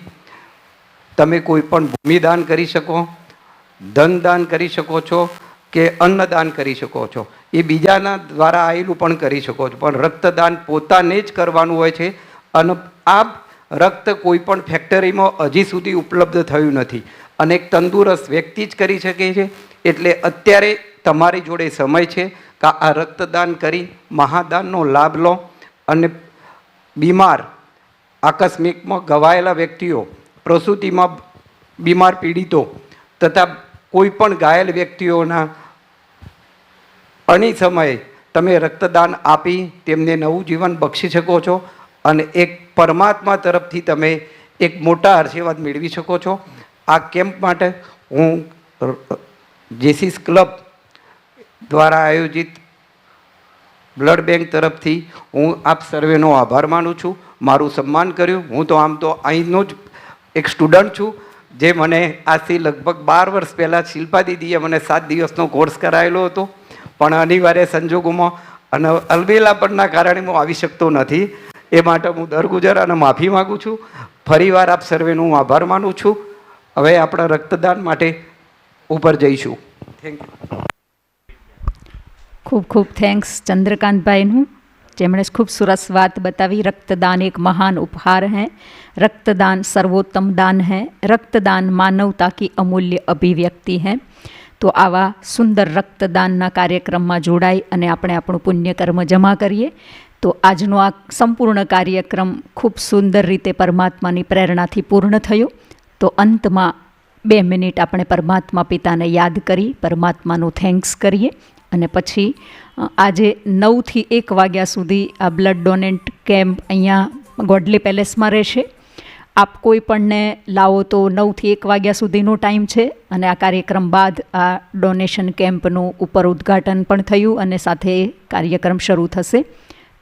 તમે કોઈ પણ ભૂમિદાન કરી શકો, ધનદાન કરી શકો છો કે અન્નદાન કરી શકો છો, એ બીજાના દ્વારા આવેલું પણ કરી શકો છો, પણ રક્તદાન પોતાને જ કરવાનું હોય છે. અને આ રક્ત કોઈ પણ ફેક્ટરીમાં હજી સુધી ઉપલબ્ધ થયું નથી અને એક તંદુરસ્ત વ્યક્તિ જ કરી શકે છે. એટલે અત્યારે તમારી જોડે સમય છે કે આ રક્તદાન કરી મહાદાનનો લાભ લો અને બીમાર, આકસ્મિકમાં ઘવાયેલા વ્યક્તિઓ, પ્રસૂતિમાં બીમાર પીડિતો તથા કોઈ પણ ઘાયલ વ્યક્તિઓના અણી સમયે તમે રક્તદાન આપી તેમને નવું જીવન બક્ષી શકો છો અને એક પરમાત્મા તરફથી તમે એક મોટા આશીર્વાદ મેળવી શકો છો. આ કેમ્પ માટે હું જેસીસ ક્લબ દ્વારા આયોજિત બ્લડ બેંક તરફથી હું આપ સર્વેનો આભાર માનું છું. મારું સન્માન કર્યું. હું તો આમ તો અહીંનો જ એક સ્ટુડન્ટ છું, જે મને આજથી લગભગ 12 વર્ષ પહેલાં શિલ્પા દીદીએ મને 7 દિવસનો કોર્સ કરાયેલો હતો, પણ અનિવાર્ય સંજોગોમાં અને અલબેલાપણના કારણે હું આવી શકતો નથી. એ માટે હું દરગુજર અને માફી માગું છું. ફરીવાર આપ સર્વેનો હું આભાર માનું છું. હવે આપણા રક્તદાન માટે ઉપર જઈશું. Thank you. ખૂબ ખૂબ થેન્ક્સ ચંદ્રકાંતભાઈનું, જેમણે ખૂબ સરસ વાત બતાવી. रक्तदान एक महान उपहार है, रक्तदान सर्वोत्तम दान है, रक्तदान मानवता की अमूल्य अभिव्यक्ति है. તો આવા સુંદર રક્તદાનના કાર્યક્રમમાં જોડાઈ અને આપણે આપણું પુણ્યકર્મ જમા કરીએ. તો આજનો આ સંપૂર્ણ કાર્યક્રમ ખૂબ સુંદર રીતે પરમાત્માની પ્રેરણાથી પૂર્ણ થયો. તો અંતમાં 2 મિનિટ આપણે પરમાત્મા પિતાને યાદ કરી પરમાત્માનું થેન્ક્સ કરીએ અને પછી આજે 9 થી 1 વાગ્યા સુધી આ બ્લડ ડોનેટ કેમ્પ અહીંયા ગોડલી પેલેસમાં રહેશે. આપ કોઈ પણને લાવો તો 9 થી 1 વાગ્યા સુધીનો ટાઈમ છે અને આ કાર્યક્રમ બાદ આ ડોનેશન કેમ્પનું ઉપર ઉદ્ઘાટન પણ થયું અને સાથે કાર્યક્રમ શરૂ થશે.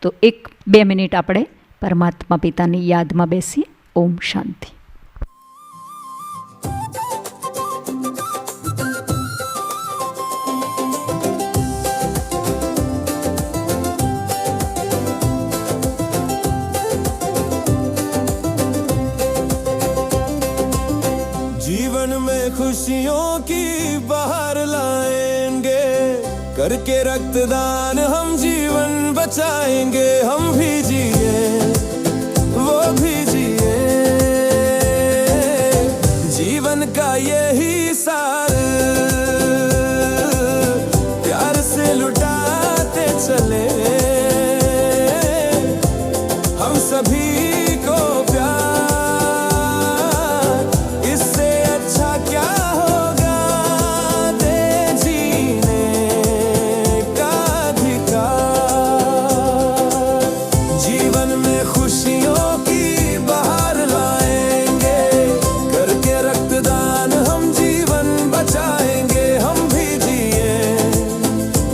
તો 1-2 મિનિટ આપણે પરમાત્મા પિતાની યાદમાં બેસીએ. ઓમ શાંતિ. करके रक्तदान हम जीवन बचाएंगे, हम भी जिए वो भी जिए, जीवन का यही सार प्यार से लुटाते चले हम सभी को प्यार, इससे अच्छा क्या होगा दे जीने का अधिकार, जीवन में खुशियों की बहार लाएंगे, करके रक्तदान हम जीवन बचाएंगे, हम भी जिए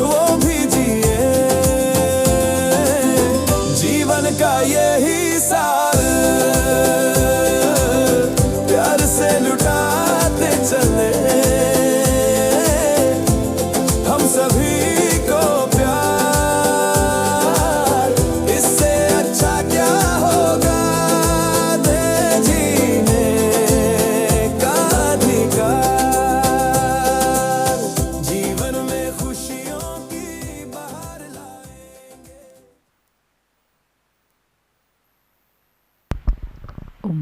वो भी जिए, जीवन का यही सार प्यार से लुटाते चले हम सभी को प्यार, इससे अच्छा क्या होगा दे जीने का अधिकार, जीवन में खुशियों की बहार लाएंगे। ઓમ